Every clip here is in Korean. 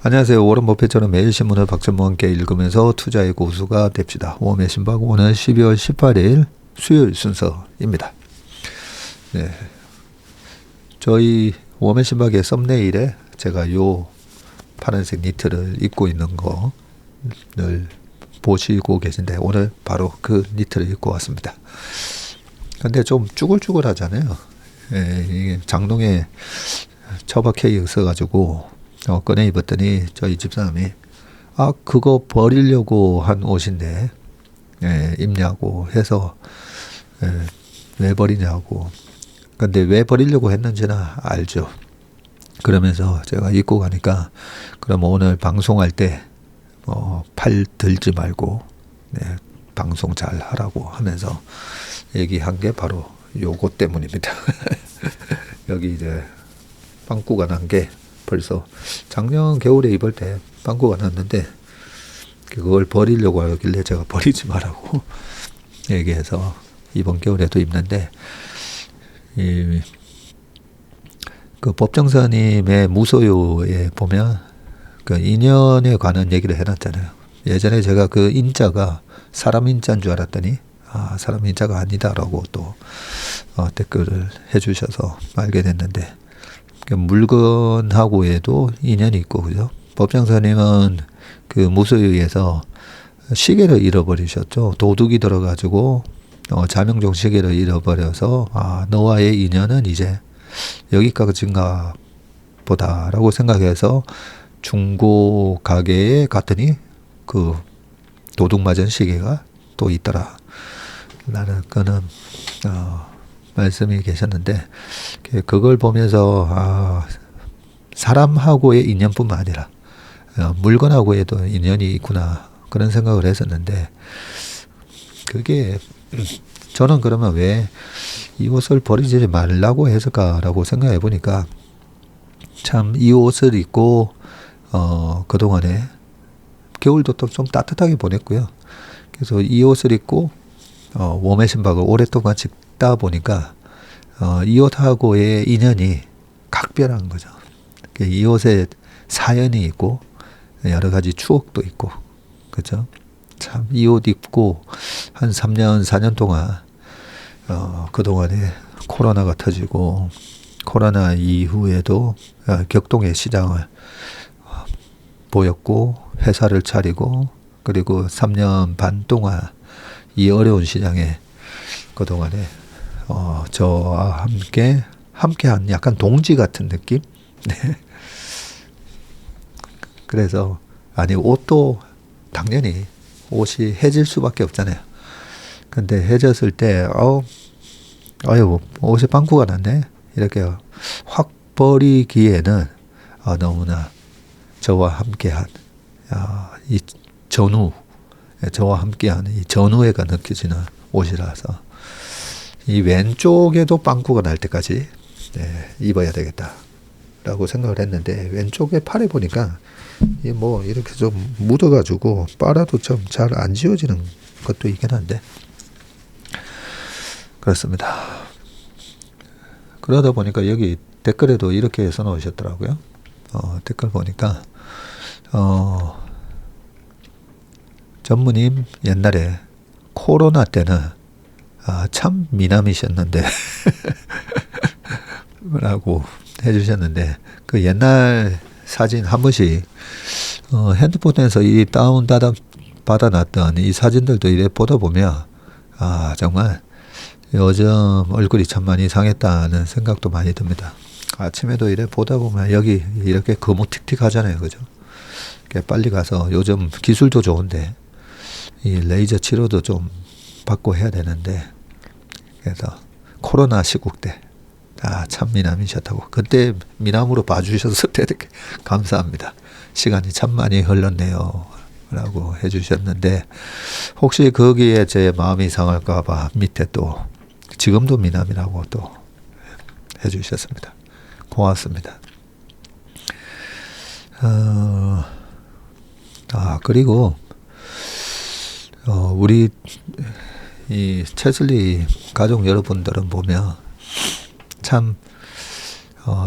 안녕하세요. 워런 버핏처럼 매일 신문을 박찬모와 함께 읽으면서 투자의 고수가 됩시다. 웜의 신박 오늘 12월 18일 수요일 순서입니다. 네, 저희 웜의 신박의 썸네일에 제가 요 파란색 니트를 입고 있는 거를 보시고 계신데 오늘 바로 그 니트를 입고 왔습니다. 근데 좀 쭈글쭈글 하잖아요. 예, 이게 장롱에 처박혀 있어가지고 꺼내 입었더니 저희 집사람이 그거 버리려고 한 옷인데 입냐고 해서 왜 버리냐고. 근데 왜 버리려고 했는지는 알죠. 그러면서 제가 입고 가니까 그럼 오늘 방송할 때 팔 들지 말고 방송 잘 하라고 하면서 얘기한 게 바로 요것 때문입니다. 여기 이제 빵꾸가 난 게 벌써 작년 겨울에 입을 때 빵꾸가 났는데 그걸 버리려고 하길래 제가 버리지 말라고 얘기해서 이번 겨울에도 입는데 그 법정사님의 무소유에 보면 그 인연에 관한 얘기를 해놨잖아요. 예전에 제가 그 인자가 사람 인자인 줄 알았더니 사람 인자가 아니다라고 또 댓글을 해주셔서 알게 됐는데 물건하고에도 인연이 있고 그죠. 법정사님은 그 무소유에서 시계를 잃어버리셨죠. 도둑이 들어가지고 자명종 시계를 잃어버려서 너와의 인연은 이제 여기까지인가 보다라고 생각해서 중고 가게에 갔더니 그 도둑 맞은 시계가 또 있더라 라는 거는 말씀이 계셨는데 그걸 보면서 사람하고의 인연뿐만 아니라 물건하고에도 인연이 있구나 그런 생각을 했었는데 그게 저는 그러면 왜 이 옷을 버리지 말라고 했을까라고 생각해 보니까 참 이 옷을 입고 그동안에 겨울도 또 좀 따뜻하게 보냈고요. 그래서 이 옷을 입고 웜의 신박을 오랫동안 찍다 보니까 이 옷하고의 인연이 각별한 거죠. 이 옷에 사연이 있고 여러 가지 추억도 있고 그죠. 참 이 옷 입고 한 3년 4년 동안 그동안에 코로나가 터지고 코로나 이후에도 격동의 시장을 보였고 회사를 차리고 그리고 3년 반 동안 이 어려운 시장에 그동안에 저와 함께한 약간 동지 같은 느낌? 네. 그래서 옷도 당연히 옷이 해질 수밖에 없잖아요. 근데 해졌을 때 옷에 빵꾸가 났네 이렇게 확 버리기에는 너무나 저와 함께한 이 전후 저와 함께한 이 전후회가 느껴지는 옷이라서 이 왼쪽에도 빵꾸가 날 때까지 입어야 되겠다라고 생각을 했는데 왼쪽에 팔에 보니까 이렇게 좀 묻어가지고 빨아도 좀 잘 안 지워지는 것도 있긴 한데 그렇습니다. 그러다 보니까 여기 댓글에도 이렇게 써놓으셨더라고요. 댓글 보니까 전무님 옛날에 코로나 때는 참 미남이셨는데 라고 해주셨는데 그 옛날 사진 한 번씩 핸드폰에서 이 다운 받아놨던 이 사진들도 이래 보다 보면 정말 요즘 얼굴이 참 많이 상했다는 생각도 많이 듭니다. 아침에도 이래 보다 보면 여기 이렇게 거무틱틱 하잖아요. 그죠? 빨리 가서 요즘 기술도 좋은데 이 레이저 치료도 좀 받고 해야 되는데 그래서 코로나 시국 때 참 미남이셨다고 그때 미남으로 봐주셔서 되게 감사합니다. 시간이 참 많이 흘렀네요 라고 해주셨는데 혹시 거기에 제 마음이 상할까봐 밑에 또 지금도 미남이라고 또 해주셨습니다. 고맙습니다. 그리고 우리 이 채슬리 가족 여러분들은 보면 참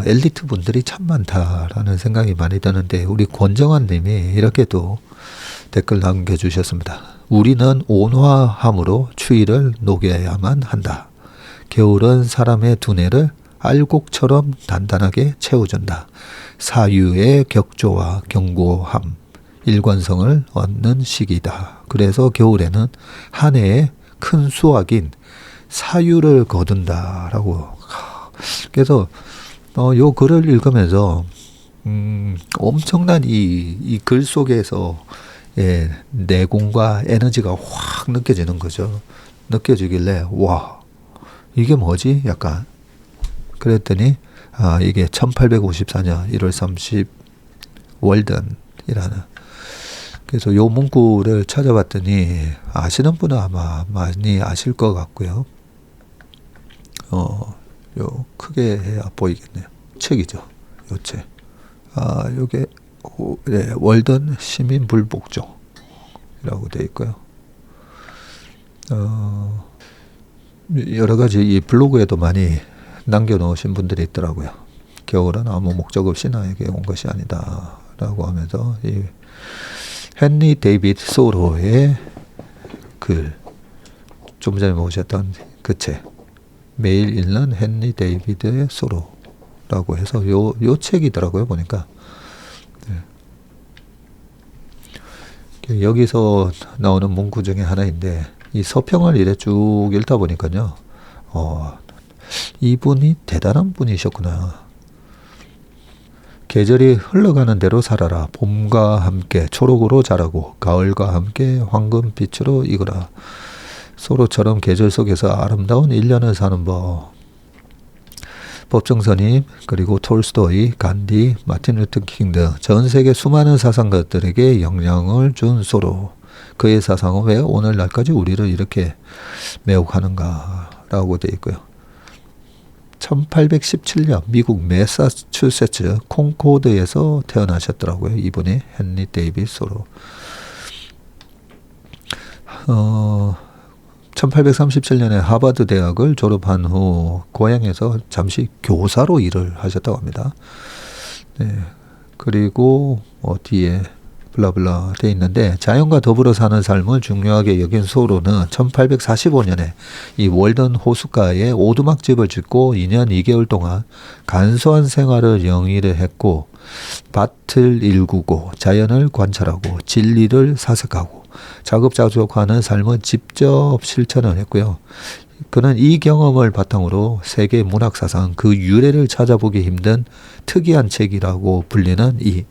엘리트 분들이 참 많다라는 생각이 많이 드는데 우리 권정환 님이 이렇게 또 댓글 남겨주셨습니다. 우리는 온화함으로 추위를 녹여야만 한다. 겨울은 사람의 두뇌를 알곡처럼 단단하게 채워준다. 사유의 격조와 견고함, 일관성을 얻는 시기다. 그래서 겨울에는 한 해의 큰 수확인 사유를 거둔다라고. 그래서 요 글을 읽으면서 엄청난 이 글 속에서 내공과 에너지가 확 느껴지는 거죠. 느껴지길래 와 이게 뭐지? 약간 그랬더니 이게 1854년 1월 30 월든이라는. 그래서 요 문구를 찾아봤더니 아시는 분은 아마 많이 아실 것 같고요. 요 크게 해야 보이겠네요. 책이죠. 요 책. 요게 네, 월든 시민 불복종이라고 되어 있고요. 여러 가지 이 블로그에도 많이 남겨놓으신 분들이 있더라고요. 겨울은 아무 목적 없이 나에게 온 것이 아니다라고 하면서 이 헨리 데이비드 소로의 글, 좀 전에 보셨던 그 책, 매일 읽는 헨리 데이비드의 소로라고 해서 요 책이더라고요 보니까. 네. 여기서 나오는 문구 중에 하나인데 이 서평을 이래 쭉 읽다 보니까요, 이분이 대단한 분이셨구나. 계절이 흘러가는 대로 살아라. 봄과 함께 초록으로 자라고 가을과 함께 황금빛으로 익어라. 소로처럼 계절 속에서 아름다운 1년을 사는 법. 법정선임, 그리고 톨스토이, 간디, 마틴 루터 킹 등 전 세계 수많은 사상가들에게 영향을 준 소로. 그의 사상은 왜 오늘날까지 우리를 이렇게 매혹하는가라고 되어 있고요. 1817년 미국 매사추세츠 콩코드에서 태어나셨더라고요. 이분이 헨리 데이비드 소로. 1837년에 하버드 대학을 졸업한 후 고향에서 잠시 교사로 일을 하셨다고 합니다. 네. 그리고 뒤에 블라블라 돼 있는데 자연과 더불어 사는 삶을 중요하게 여긴 소로는 1845년에 이 월든 호숫가에 오두막집을 짓고 2년 2개월 동안 간소한 생활을 영위를 했고 밭을 일구고 자연을 관찰하고 진리를 사색하고 자급자족하는 삶을 직접 실천을 했고요. 그는 이 경험을 바탕으로 세계 문학사상 그 유래를 찾아보기 힘든 특이한 책이라고 불리는 이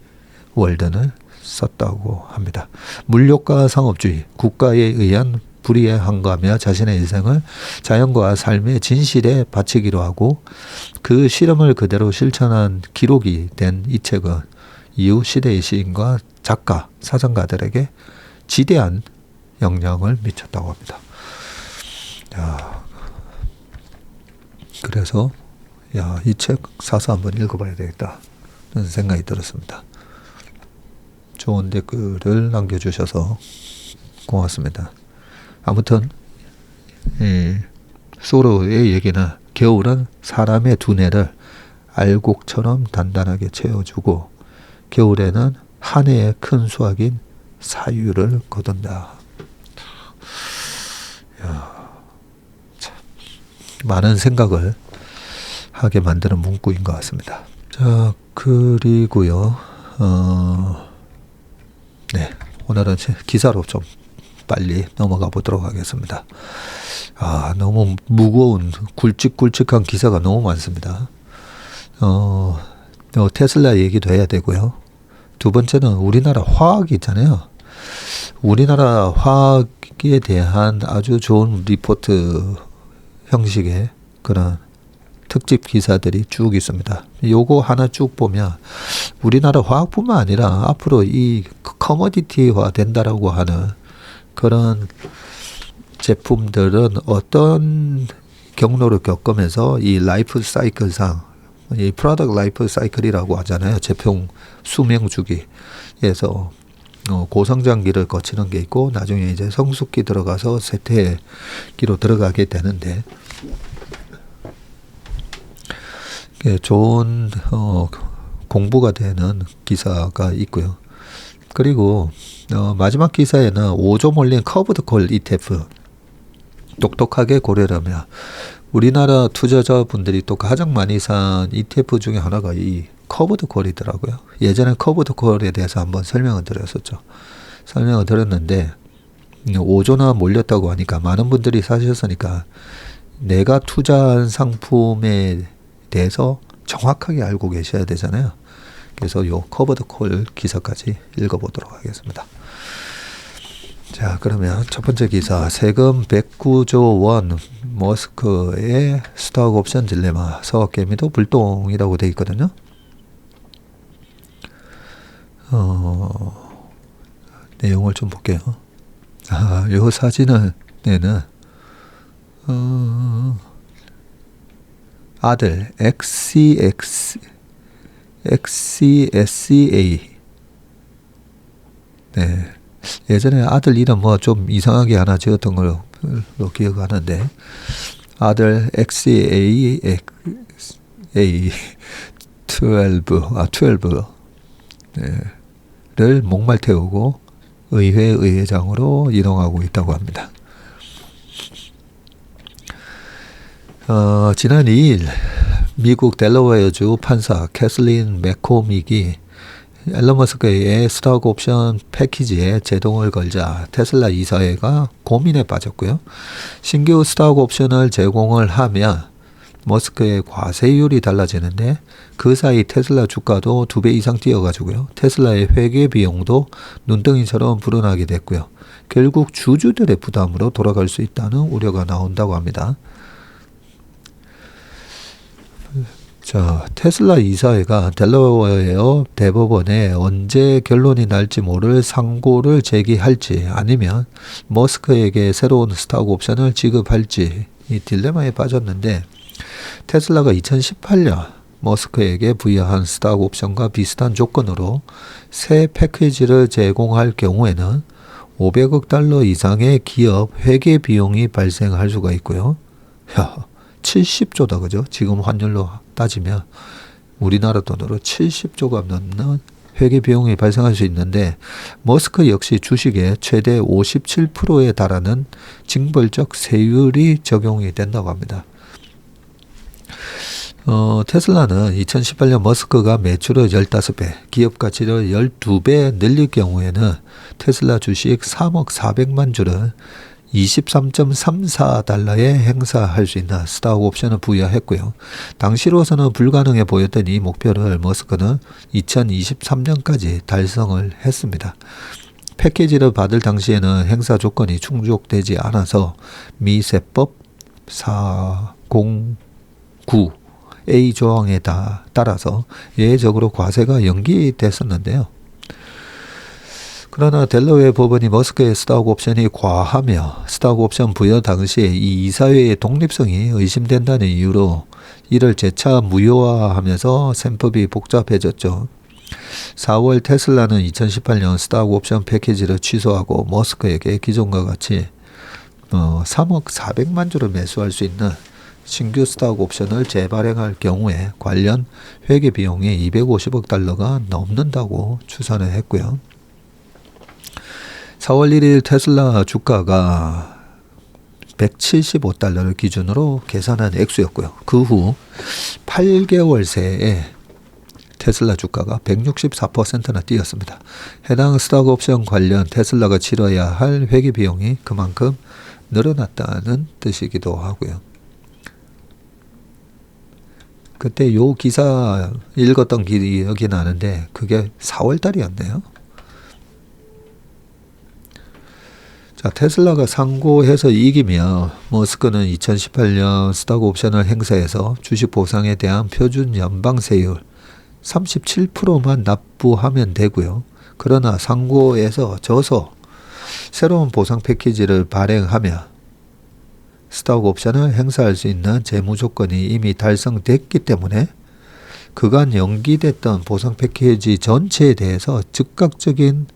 월든을 썼다고 합니다. 물욕과 상업주의, 국가에 의한 불의에 항거하며 자신의 인생을 자연과 삶의 진실에 바치기로 하고 그 실험을 그대로 실천한 기록이 된 이 책은 이후 시대의 시인과 작가, 사상가들에게 지대한 영향을 미쳤다고 합니다. 그래서 이 책 사서 한번 읽어봐야 되겠다는 생각이 들었습니다. 좋은 댓글을 남겨주셔서 고맙습니다. 아무튼 소로의 얘기는 겨울은 사람의 두뇌를 알곡처럼 단단하게 채워주고 겨울에는 한 해의 큰 수확인 사유를 거둔다. 참, 많은 생각을 하게 만드는 문구인 것 같습니다. 자, 그리고요. 네, 오늘은 기사로 좀 빨리 넘어가 보도록 하겠습니다. 너무 무거운 굵직굵직한 기사가 너무 많습니다. 테슬라 얘기도 해야 되고요. 두 번째는 우리나라 화학이 있잖아요. 우리나라 화학에 대한 아주 좋은 리포트 형식의 그런 특집 기사들이 쭉 있습니다. 요거 하나 쭉 보면 우리나라 화학뿐만 아니라 앞으로 이 커머디티화 된다라고 하는 그런 제품들은 어떤 경로를 겪으면서 이 라이프 사이클상, 이 프로덕트 라이프 사이클이라고 하잖아요. 제품 수명 주기에서 고성장기를 거치는 게 있고 나중에 이제 성숙기 들어가서 쇠퇴기로 들어가게 되는데 좋은 공부가 되는 기사가 있고요. 그리고 마지막 기사에는 5조 몰린 커브드 콜 ETF 똑똑하게 고려하며 우리나라 투자자분들이 또 가장 많이 산 ETF 중에 하나가 이 커브드 콜이더라고요. 예전에 커브드 콜에 대해서 한번 설명을 드렸었죠. 설명을 드렸는데 5조나 몰렸다고 하니까 많은 분들이 사셨으니까 내가 투자한 상품에 대해서 정확하게 알고 계셔야 되잖아요. 그래서 요 커버드 콜 기사까지 읽어보도록 하겠습니다. 자, 그러면 첫 번째 기사, 세금 109조 원 머스크의 스톡 옵션 딜레마, 서학개미도 불똥이라고 되어 있거든요. 내용을 좀 볼게요. 요 사진을 내는 아들 XCSA. 네. 예전에 아들 이름 뭐 좀 이상하게 하나 지었던 걸로 기억하는데 아들 XCA 12 네. 를 목말 태우고 의회장으로 이동하고 있다고 합니다. 지난 2일 미국 델러웨어주 판사 캐슬린 맥코믹이 앨런 머스크의 스톡 옵션 패키지에 제동을 걸자 테슬라 이사회가 고민에 빠졌고요. 신규 스톡 옵션을 제공을 하면 머스크의 과세율이 달라지는데 그 사이 테슬라 주가도 2배 이상 뛰어가지고요. 테슬라의 회계 비용도 눈덩이처럼 불어나게 됐고요. 결국 주주들의 부담으로 돌아갈 수 있다는 우려가 나온다고 합니다. 자, 테슬라 이사회가 델러웨어 대법원에 언제 결론이 날지 모를 상고를 제기할지 아니면 머스크에게 새로운 스톡 옵션을 지급할지 이 딜레마에 빠졌는데 테슬라가 2018년 머스크에게 부여한 스톡 옵션과 비슷한 조건으로 새 패키지를 제공할 경우에는 500억 달러 이상의 기업 회계 비용이 발생할 수가 있고요. 70조다, 그죠? 지금 환율로 따지면 우리나라 돈으로 70조가 넘는 회계 비용이 발생할 수 있는데 머스크 역시 주식의 최대 57%에 달하는 징벌적 세율이 적용이 된다고 합니다. 테슬라는 2018년 머스크가 매출을 15배, 기업 가치를 12배 늘릴 경우에는 테슬라 주식 3억 4백만 주를 23.34달러에 행사할 수 있는 스톡 옵션을 부여했고요. 당시로서는 불가능해 보였던 이 목표를 머스크는 2023년까지 달성을 했습니다. 패키지를 받을 당시에는 행사 조건이 충족되지 않아서 미 세법 409A 조항에 따라서 예외적으로 과세가 연기됐었는데요. 그러나 델러웨어 법원이 머스크의 스톡 옵션이 과하며 스톡 옵션 부여 당시에 이 이사회의 독립성이 의심된다는 이유로 이를 재차 무효화하면서 셈법이 복잡해졌죠. 4월 테슬라는 2018년 스톡 옵션 패키지를 취소하고 머스크에게 기존과 같이 3억 4백만 주를 매수할 수 있는 신규 스톡 옵션을 재발행할 경우에 관련 회계 비용이 250억 달러가 넘는다고 추산을 했고요. 4월 1일 테슬라 주가가 175달러를 기준으로 계산한 액수였고요. 그 후 8개월 새에 테슬라 주가가 164%나 뛰었습니다. 해당 스톡 옵션 관련 테슬라가 치러야 할 회계 비용이 그만큼 늘어났다는 뜻이기도 하고요. 그때 요 기사 읽었던 기억이 나는데 그게 4월 달이었네요. 자, 테슬라가 상고해서 이기며 머스크는 2018년 스톡 옵션을 행사해서 주식 보상에 대한 표준 연방세율 37%만 납부하면 되고요. 그러나 상고에서 져서 새로운 보상 패키지를 발행하며 스톡 옵션을 행사할 수 있는 재무 조건이 이미 달성됐기 때문에 그간 연기됐던 보상 패키지 전체에 대해서 즉각적인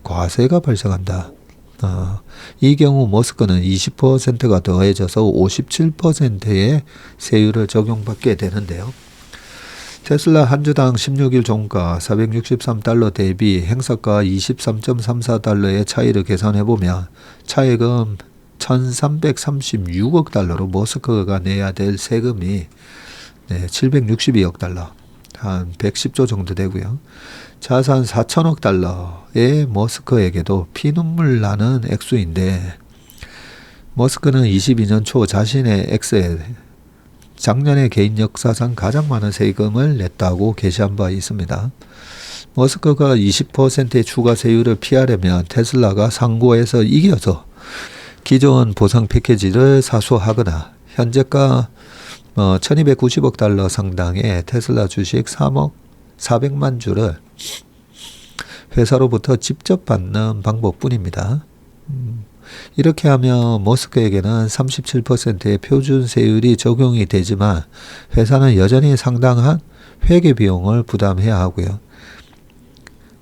과세가 발생한다. 이 경우 머스크는 20%가 더해져서 57%의 세율을 적용받게 되는데요. 테슬라 한 주당 16일 종가 463달러 대비 행사가 23.34달러의 차이를 계산해보면 차액은 1336억 달러로 머스크가 내야 될 세금이 762억 달러, 한 110조 정도 되고요. 자산 4천억 달러의 머스크에게도 피눈물 나는 액수인데, 머스크는 22년 초 자신의 X에 작년에 개인 역사상 가장 많은 세금을 냈다고 게시한 바 있습니다. 머스크가 20%의 추가 세율을 피하려면 테슬라가 상고에서 이겨서 기존 보상 패키지를 사수하거나 현재가 1290억 달러 상당의 테슬라 주식 3억 400만 주를 회사로부터 직접 받는 방법뿐입니다. 이렇게 하면 머스크에게는 37%의 표준 세율이 적용이 되지만 회사는 여전히 상당한 회계 비용을 부담해야 하고요.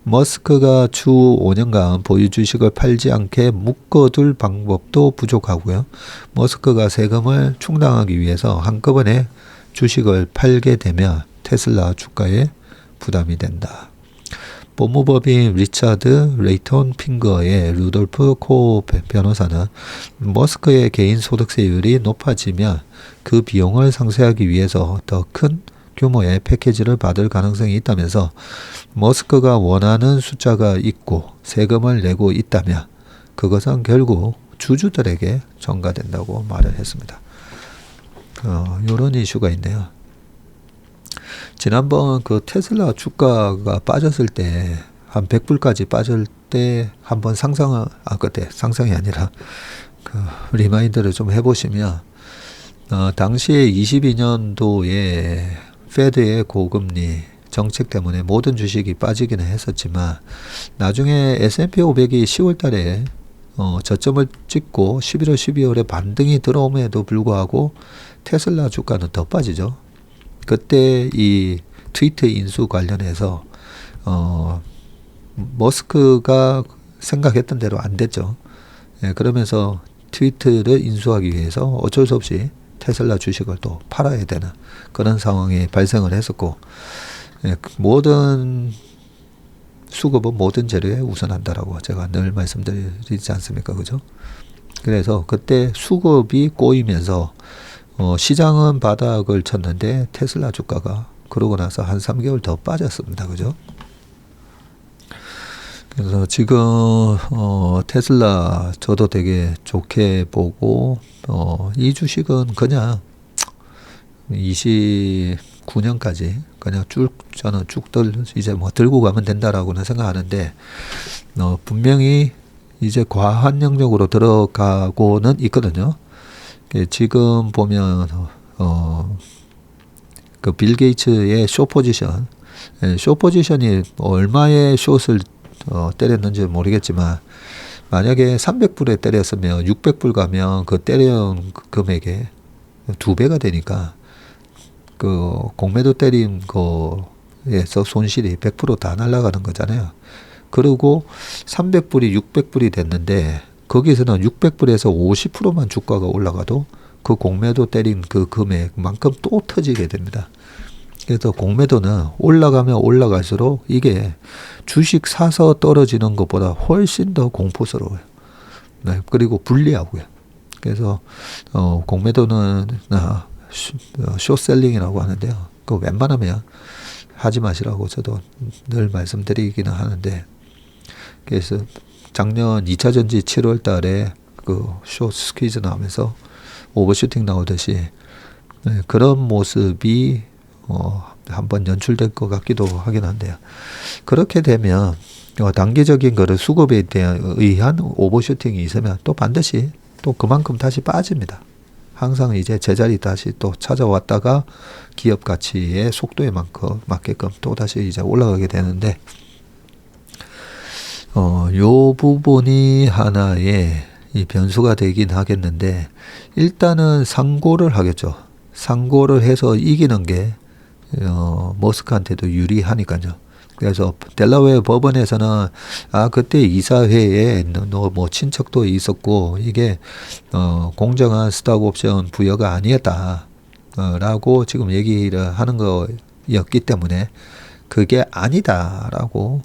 머스크가 추후 5년간 보유 주식을 팔지 않게 묶어둘 방법도 부족하고요. 머스크가 세금을 충당하기 위해서 한꺼번에 주식을 팔게 되면 테슬라 주가에 부담이 된다. 법무법인 리차드 레이턴 핑거의 루돌프 코 변호사는 머스크의 개인 소득세율이 높아지면 그 비용을 상쇄하기 위해서 더 큰 규모의 패키지를 받을 가능성이 있다면서 머스크가 원하는 숫자가 있고 세금을 내고 있다면 그것은 결국 주주들에게 전가된다고 말을 했습니다. 이런 이슈가 있네요. 지난번 그 테슬라 주가가 빠졌을 때 한 100불까지 빠질 때 한번 그때 상상이 아니라 그 리마인드를 좀 해보시면 당시에 22년도에 페드의 고금리 정책 때문에 모든 주식이 빠지기는 했었지만 나중에 S&P 500이 10월 달에 저점을 찍고 11월, 12월에 반등이 들어옴에도 불구하고 테슬라 주가는 더 빠지죠. 그때 이 트위터 인수 관련해서 머스크가 생각했던 대로 안 됐죠. 그러면서 트위터를 인수하기 위해서 어쩔 수 없이 테슬라 주식을 또 팔아야 되는 그런 상황이 발생을 했었고, 모든 수급은 모든 재료에 우선한다라고 제가 늘 말씀드리지 않습니까? 그죠? 그래서 그때 수급이 꼬이면서 시장은 바닥을 쳤는데 테슬라 주가가 그러고 나서 한 3개월 더 빠졌습니다. 그죠? 그래서 지금 테슬라 저도 되게 좋게 보고 이 주식은 그냥 29년까지 그냥 저는 이제 들고 가면 된다라고는 생각하는데 분명히 이제 과한 영역으로 들어가고는 있거든요. 지금 보면 그 빌 게이츠의 숏 포지션이 얼마의 숏을 때렸는지 모르겠지만 만약에 300불에 때렸으면 600불 가면 그 때려온 금액의 2배가 되니까 그 공매도 때린 거에서 손실이 100% 다 날아가는 거잖아요. 그리고 300불이 600불이 됐는데 거기서는 600불에서 50%만 주가가 올라가도 그 공매도 때린 그 금액만큼 또 터지게 됩니다. 그래서 공매도는 올라가면 올라갈수록 이게 주식 사서 떨어지는 것보다 훨씬 더 공포스러워요. 네, 그리고 불리하고요. 그래서 공매도는 숏셀링이라고 하는데요. 그 웬만하면 하지 마시라고 저도 늘 말씀드리기는 하는데, 그래서 작년 2차 전지 7월 달에 그 숏 스퀴즈 나오면서 오버슈팅 나오듯이 그런 모습이 한번 연출될 것 같기도 하긴 한데요. 그렇게 되면 단기적인 거를 수급에 의한 오버슈팅이 있으면 또 반드시 또 그만큼 다시 빠집니다. 항상 이제 제자리 다시 또 찾아왔다가 기업 가치의 속도에 맞게끔 또 다시 이제 올라가게 되는데, 요 부분이 하나의 이 변수가 되긴 하겠는데, 일단은 상고를 하겠죠. 상고를 해서 이기는 게 머스크한테도 유리하니까요. 그래서 델라웨어 법원에서는 그때 이사회에 너 뭐 친척도 있었고 이게 공정한 스탁 옵션 부여가 아니었다 라고 지금 얘기를 하는 거에 상고였기 때문에 그게 아니다라고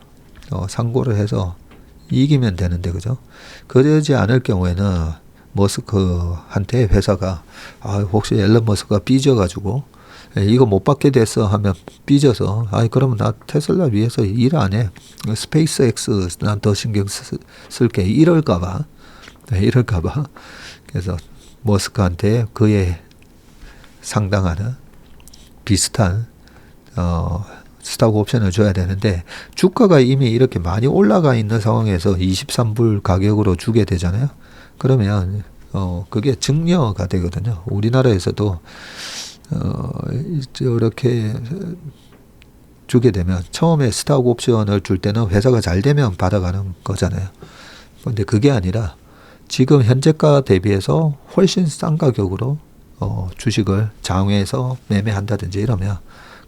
상고를 해서 이기면 되는데, 그죠? 그러지 않을 경우에는 머스크한테 회사가 혹시 앨런 머스크가 삐져가지고 이거 못 받게 됐어 하면 삐져서 그러면 나 테슬라 위해서 일 안 해. 스페이스X 난 더 신경 쓸게. 이럴까봐. 그래서 머스크한테 그에 상당하는 비슷한 스탁 옵션을 줘야 되는데, 주가가 이미 이렇게 많이 올라가 있는 상황에서 23불 가격으로 주게 되잖아요. 그러면 그게 증여가 되거든요. 우리나라에서도 이렇게 주게 되면 처음에 스탁 옵션을 줄 때는 회사가 잘 되면 받아가는 거잖아요. 근데 그게 아니라 지금 현재가 대비해서 훨씬 싼 가격으로 주식을 장외에서 매매한다든지 이러면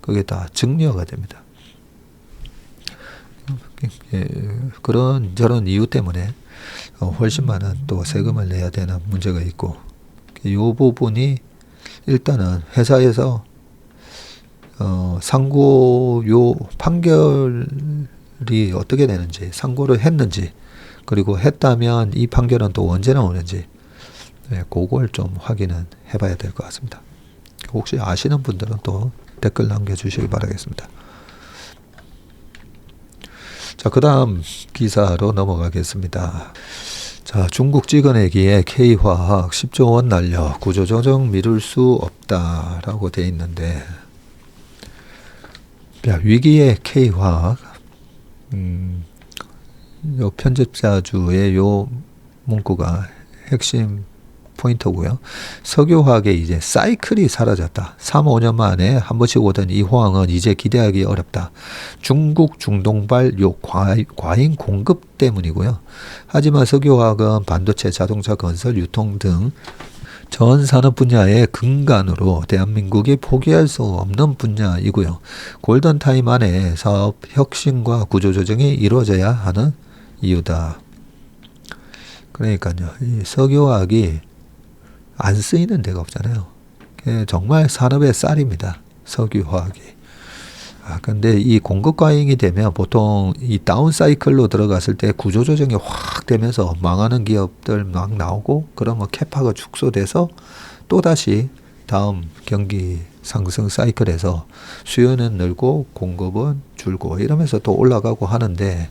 그게 다 증여가 됩니다. 그런 저런 이유 때문에 훨씬 많은 또 세금을 내야 되는 문제가 있고, 이 부분이 일단은 회사에서 상고 요 판결이 어떻게 되는지, 상고를 했는지, 그리고 했다면 이 판결은 또 언제 나오는지, 그걸 좀 확인은 해봐야 될 것 같습니다. 혹시 아시는 분들은 또 댓글 남겨주시기 바라겠습니다. 자, 그 다음 기사로 넘어가겠습니다. 자, 중국 찍어내기에 K화학 10조 원 날려 구조조정 미룰 수 없다라고 돼 있는데, 위기의 K화학, 요 편집자주의 요 문구가 핵심 포인트고요. 석유화학의 이제 사이클이 사라졌다. 3, 5년 만에 한 번씩 오던 이 호황은 이제 기대하기 어렵다. 중국 중동발 요 과잉 공급 때문이고요. 하지만 석유화학은 반도체, 자동차, 건설, 유통 등 전 산업 분야의 근간으로 대한민국이 포기할 수 없는 분야이고요. 골든타임 안에 사업 혁신과 구조조정이 이루어져야 하는 이유다. 그러니까요, 이 석유화학이 안 쓰이는 데가 없잖아요. 정말 산업의 쌀입니다, 석유화학이. 근데 이 공급 과잉이 되면 보통 이 다운 사이클로 들어갔을 때 구조조정이 확 되면서 망하는 기업들 막 나오고, 그러면 캐파가 축소돼서 또다시 다음 경기 상승 사이클에서 수요는 늘고 공급은 줄고 이러면서 또 올라가고 하는데,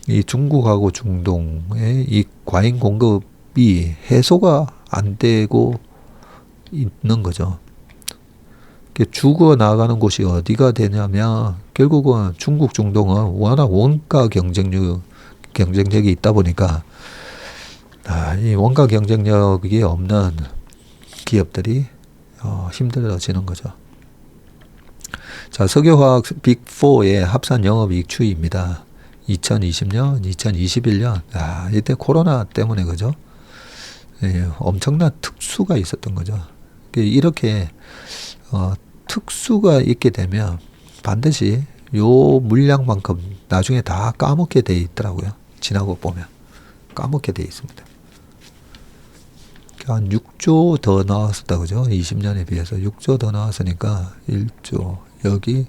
이 중국하고 중동의 이 과잉 공급이 해소가 안 되고 있는 거죠. 죽어 나가는 곳이 어디가 되냐면, 결국은 중국 중동은 워낙 원가 경쟁력이 있다 보니까 이 원가 경쟁력이 없는 기업들이 힘들어지는 거죠. 자, 석유화학 빅4의 합산 영업이익 추이입니다. 2020년, 2021년, 이때 코로나 때문에, 그죠? 엄청난 특수가 있었던 거죠. 이렇게 특수가 있게 되면 반드시 요 물량만큼 나중에 다 까먹게 돼 있더라고요. 지나고 보면 까먹게 돼 있습니다. 한 6조 더 나왔었다, 그죠? 20년에 비해서 6조 더 나왔으니까 1조, 여기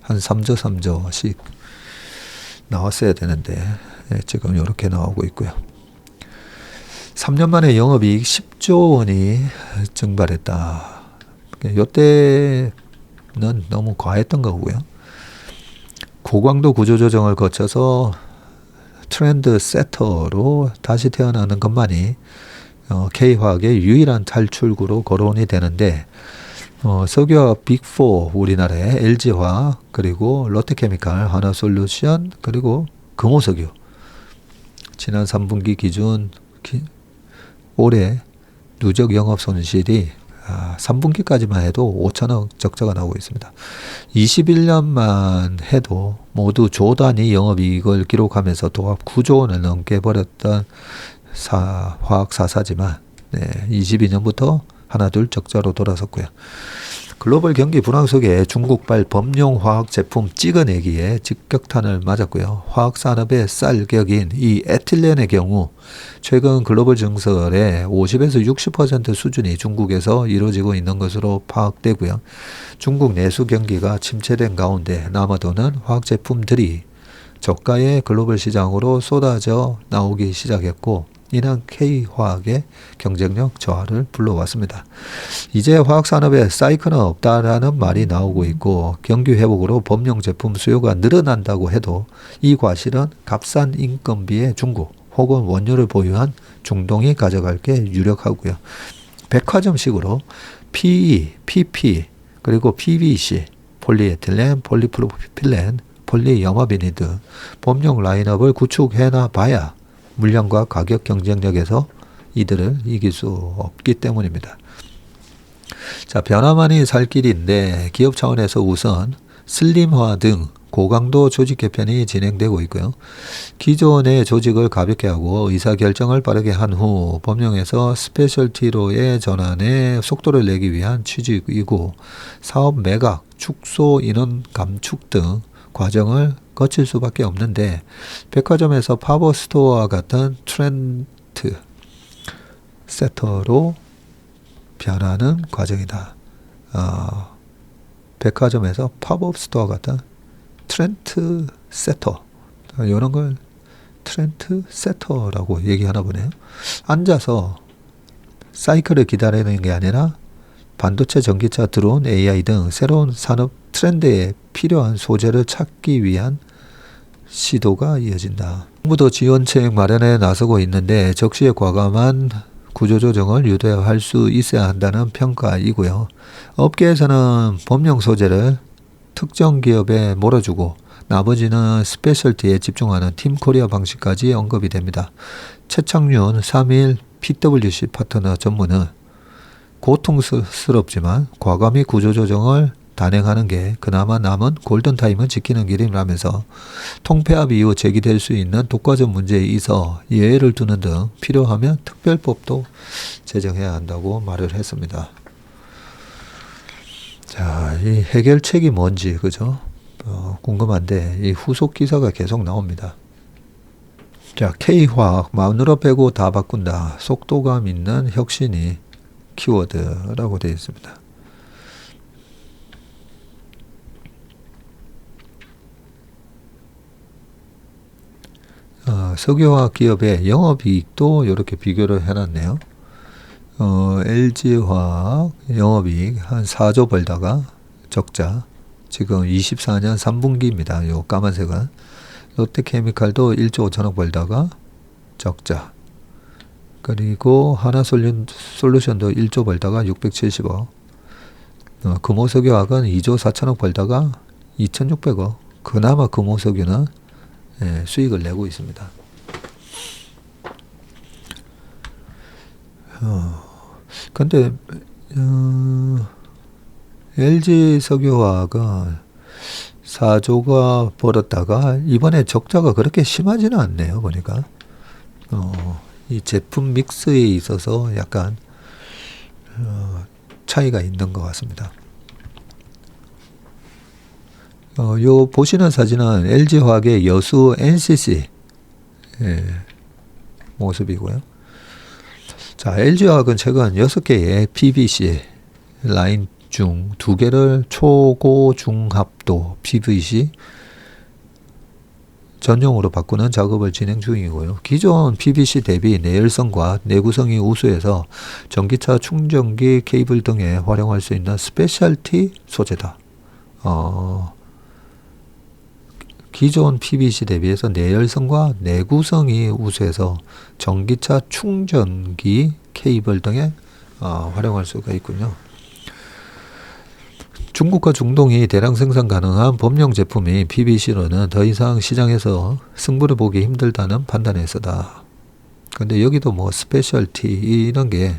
한 3조씩 나왔어야 되는데, 지금 이렇게 나오고 있고요. 3년 만에 영업이익 10조 원이 증발했다. 이때는 너무 과했던 거고요. 고강도 구조조정을 거쳐서 트렌드 세터로 다시 태어나는 것만이 K화학의 유일한 탈출구로 거론이 되는데, 석유화학 빅4 우리나라의 LG화학, 그리고 롯데케미칼, 하나솔루션, 그리고 금호석유, 지난 3분기 기준 올해 누적 영업 손실이 3분기까지만 해도 5천억 적자가 나오고 있습니다. 21년만 해도 모두 조 단위 영업이익을 기록하면서 도합 9조 원을 넘게 벌였던 화학 4사지만 22년부터 하나둘 적자로 돌아섰고요. 글로벌 경기 불황 속에 중국발 범용 화학 제품 찍어내기에 직격탄을 맞았고요. 화학 산업의 쌀격인 이 에틸렌의 경우 최근 글로벌 증설의 50에서 60% 수준이 중국에서 이루어지고 있는 것으로 파악되고요. 중국 내수 경기가 침체된 가운데 남아도는 화학 제품들이 저가의 글로벌 시장으로 쏟아져 나오기 시작했고 이는 K화학의 경쟁력 저하를 불러왔습니다. 이제 화학산업에 사이클은 없다라는 말이 나오고 있고 경기 회복으로 범용 제품 수요가 늘어난다고 해도 이 과실은 값싼 인건비의 중국 혹은 원료를 보유한 중동이 가져갈 게 유력하고요. 백화점식으로 PE, PP 그리고 PVC, 폴리에틸렌, 폴리프로필렌, 폴리염화비니드 범용 라인업을 구축해놔 봐야 물량과 가격 경쟁력에서 이들을 이길 수 없기 때문입니다. 자, 변화만이 살 길인데 기업 차원에서 우선 슬림화 등 고강도 조직 개편이 진행되고 있고요. 기존의 조직을 가볍게 하고 의사결정을 빠르게 한 후 범용에서 스페셜티로의 전환에 속도를 내기 위한 취지이고 사업 매각, 축소, 인원 감축 등 과정을 거칠 수밖에 없는데 백화점에서 팝업 스토어와 같은 트렌드 세터로 변하는 과정이다. 백화점에서 팝업 스토어 같은 트렌드 세터 이런 걸 트렌드 세터라고 얘기하나 보네요. 앉아서 사이클을 기다리는 게 아니라 반도체, 전기차, 드론, AI 등 새로운 산업 트렌드에 필요한 소재를 찾기 위한 시도가 이어진다. 정부도 지원책 마련에 나서고 있는데 적시에 과감한 구조조정을 유도할 수 있어야 한다는 평가이고요. 업계에서는 범용 소재를 특정 기업에 몰아주고 나머지는 스페셜티에 집중하는 팀 코리아 방식까지 언급이 됩니다. 최창윤 3일 PwC 파트너 전문은 고통스럽지만 과감히 구조조정을 단행하는 게 그나마 남은 골든타임을 지키는 길이라면서 통폐합 이후 제기될 수 있는 독과점 문제에 있어 예외를 두는 등 필요하면 특별법도 제정해야 한다고 말을 했습니다. 자, 이 해결책이 뭔지 그죠? 궁금한데 이 후속 기사가 계속 나옵니다. 자, K화학 마누라 빼고 다 바꾼다. 속도감 있는 혁신이 키워드라고 되어 있습니다. 석유화학 기업의 영업이익도 이렇게 비교를 해놨네요. LG화학 영업이익 한 4조 벌다가 적자. 지금 24년 3분기입니다. 요 까만색은. 롯데케미칼도 1조 5천억 벌다가 적자. 그리고 하나솔루션도 1조 벌다가 670억. 금호석유화학은 2조 4천억 벌다가 2,600억. 그나마 금호석유는 수익을 내고 있습니다. 근데 LG석유화학은 4조가 벌었다가 이번에 적자가 그렇게 심하지는 않네요. 보니까 이 제품 믹스에 있어서 약간 차이가 있는 것 같습니다. 요 보시는 사진은 LG화학의 여수 NCC 모습이고요. 자, LG화학은 최근 6개의 PVC 라인 중 2개를 초고 중합도 PVC 전용으로 바꾸는 작업을 진행 중이고요. 기존 PVC 대비 내열성과 내구성이 우수해서 전기차 충전기 케이블 등에 활용할 수 있는 스페셜티 소재다. 기존 PVC 대비해서 내열성과 내구성이 우수해서 전기차 충전기 케이블 등에 활용할 수가 있군요. 중국과 중동이 대량 생산 가능한 범용 제품인 PVC로는 더 이상 시장에서 승부를 보기 힘들다는 판단에서다. 근데 여기도 뭐 스페셜티 이런 게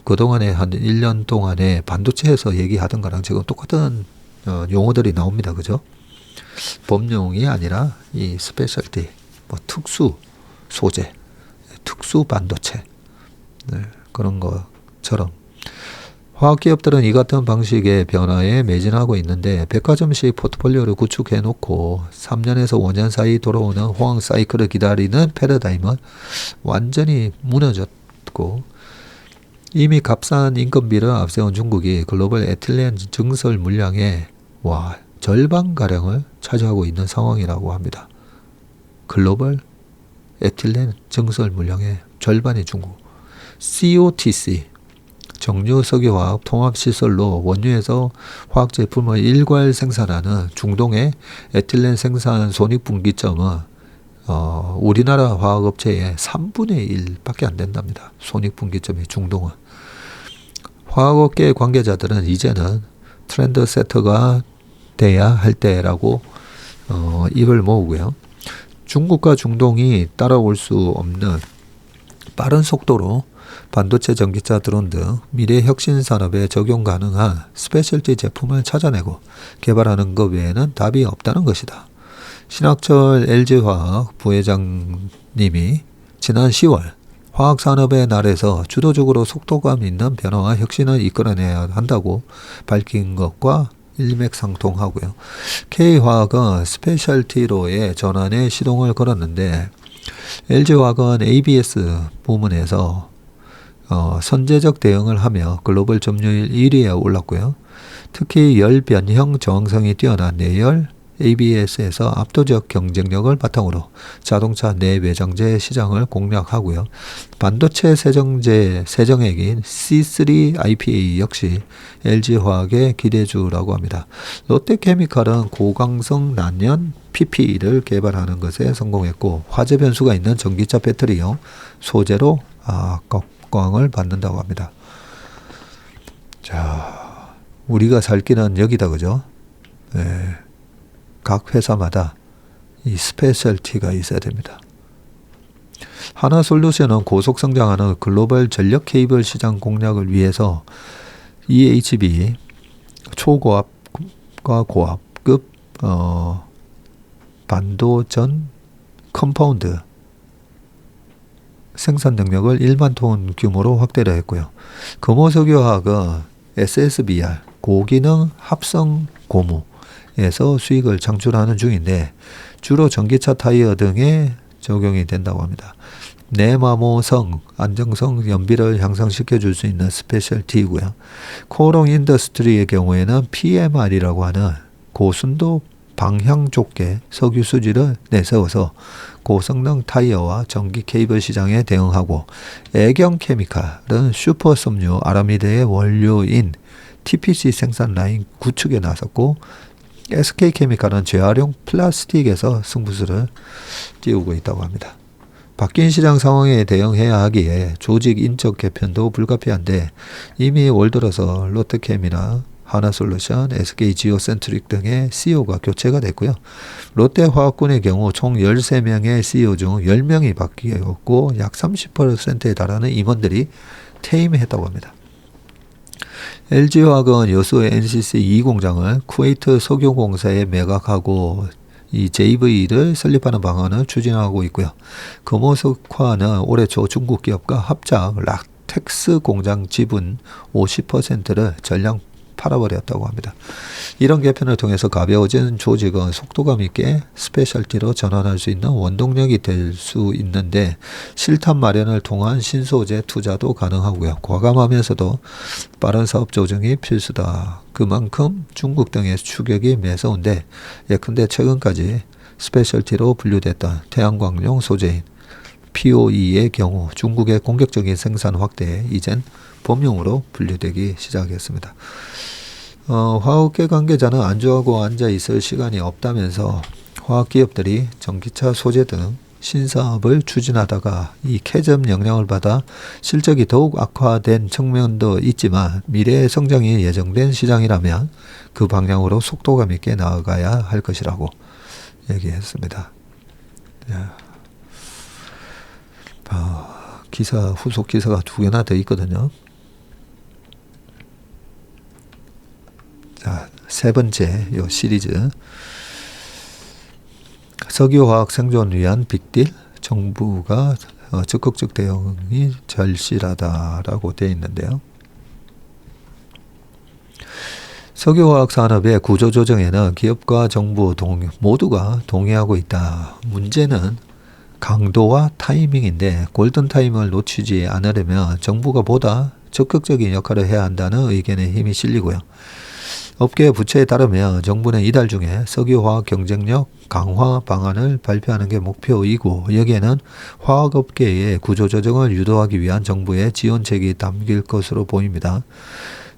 그동안에 한 1년 동안에 반도체에서 얘기하던 거랑 지금 똑같은 용어들이 나옵니다. 그죠? 범용이 아니라 이 스페셜티, 뭐 특수 소재, 특수 반도체 그런 것처럼 화학기업들은 이 같은 방식의 변화에 매진하고 있는데 백화점식 포트폴리오를 구축해 놓고 3년에서 5년 사이 돌아오는 호황 사이클을 기다리는 패러다임은 완전히 무너졌고, 이미 값싼 인건비를 앞세운 중국이 글로벌 에틸렌 증설 물량의 절반가량을 차지하고 있는 상황이라고 합니다. 글로벌 에틸렌 증설 물량의 절반이 중국. COTC, 정유석유화학 통합시설로 원유에서 화학제품을 일괄 생산하는 중동의 에틸렌 생산 손익분기점은 우리나라 화학업체의 3분의 1밖에 안 된답니다. 손익분기점이 중동은. 화학업계 관계자들은 이제는 트렌드 세터가 돼야 할 때라고 입을 모으고요. 중국과 중동이 따라올 수 없는 빠른 속도로 반도체, 전기차, 드론 등 미래 혁신 산업에 적용 가능한 스페셜티 제품을 찾아내고 개발하는 것 외에는 답이 없다는 것이다. 신학철 LG화학 부회장님이 지난 10월 화학산업의 날에서 주도적으로 속도감 있는 변화와 혁신을 이끌어내야 한다고 밝힌 것과 일맥상통하고요. K화학은 스페셜티로의 전환에 시동을 걸었는데 LG화학은 ABS 부문에서 선제적 대응을 하며 글로벌 점유율 1위에 올랐고요. 특히 열 변형 저항성이 뛰어난 내열 ABS에서 압도적 경쟁력을 바탕으로 자동차 내외장재 시장을 공략하고요. 반도체 세정액인 C3 IPA 역시 LG화학의 기대주라고 합니다. 롯데케미칼은 고강성 난연 PP를 개발하는 것에 성공했고, 화재 변수가 있는 전기차 배터리용 소재로 각광을 받는다고 합니다. 자, 우리가 살 길은 여기다, 그죠? 네. 각 회사마다 이 스페셜티가 있어야 됩니다. 하나솔루션은 고속 성장하는 글로벌 전력 케이블 시장 공략을 위해서 EHV 초고압과 고압급 반도전 컴파운드 생산 능력을 1만 톤 규모로 확대를 했고요. 금호석유화학은 SSBR 고기능 합성 고무에서 수익을 창출하는 중인데 주로 전기차 타이어 등에 적용이 된다고 합니다. 내마모성, 안정성, 연비를 향상시켜 줄 수 있는 스페셜티이고요. 코롱 인더스트리의 경우에는 PMR이라고 하는 고순도 방향 좁게 석유 수지를 내세워서 고성능 타이어와 전기 케이블 시장에 대응하고, 애경 케미칼은 슈퍼섬유 아라미드의 원료인 TPC 생산 라인 구축에 나섰고, SK케미칼은 재활용 플라스틱에서 승부수를 띄우고 있다고 합니다. 바뀐 시장 상황에 대응해야 하기에 조직 인적 개편도 불가피한데 이미 올 들어서 롯데케미나 하나솔루션, SK지오센트릭 등의 CEO가 교체가 됐고요. 롯데화학군의 경우 총 13명의 CEO 중 10명이 바뀌었고 약 30%에 달하는 임원들이 퇴임했다고 합니다. LG화학은 여수의 NCC 2공장을 쿠웨이트 석유공사에 매각하고 이 JV를 설립하는 방안을 추진하고 있고요. 금호석화는 올해 초 중국 기업과 합작 락텍스 공장 지분 50%를 전량 팔아버렸다고 합니다. 이런 개편을 통해서 가벼워진 조직은 속도감 있게 스페셜티로 전환할 수 있는 원동력이 될 수 있는데, 실탄 마련을 통한 신소재 투자도 가능하고요. 과감하면서도 빠른 사업 조정이 필수다. 그만큼 중국 등의 추격이 매서운데, 예컨대 최근까지 스페셜티로 분류됐던 태양광용 소재인 POE의 경우 중국의 공격적인 생산 확대에 이젠 범용으로 분류되기 시작했습니다. 화학계 관계자는 안주하고 앉아 있을 시간이 없다면서 화학기업들이 전기차 소재 등 신사업을 추진하다가 이 캐점 영향을 받아 실적이 더욱 악화된 측면도 있지만 미래의 성장이 예정된 시장이라면 그 방향으로 속도감 있게 나아가야 할 것이라고 얘기했습니다. 후속 기사가 2개나 더 있거든요. 자, 세 번째 요 시리즈, 석유화학 생존을 위한 빅딜, 정부가 적극적 대응이 절실하다라고 되어 있는데요. 석유화학 산업의 구조조정에는 기업과 정부 모두가 동의하고 있다. 문제는 강도와 타이밍인데 골든타임을 놓치지 않으려면 정부가 보다 적극적인 역할을 해야 한다는 의견에 힘이 실리고요. 업계 부처에 따르면 정부는 이달 중에 석유화학 경쟁력 강화 방안을 발표하는 게 목표이고 여기에는 화학업계의 구조조정을 유도하기 위한 정부의 지원책이 담길 것으로 보입니다.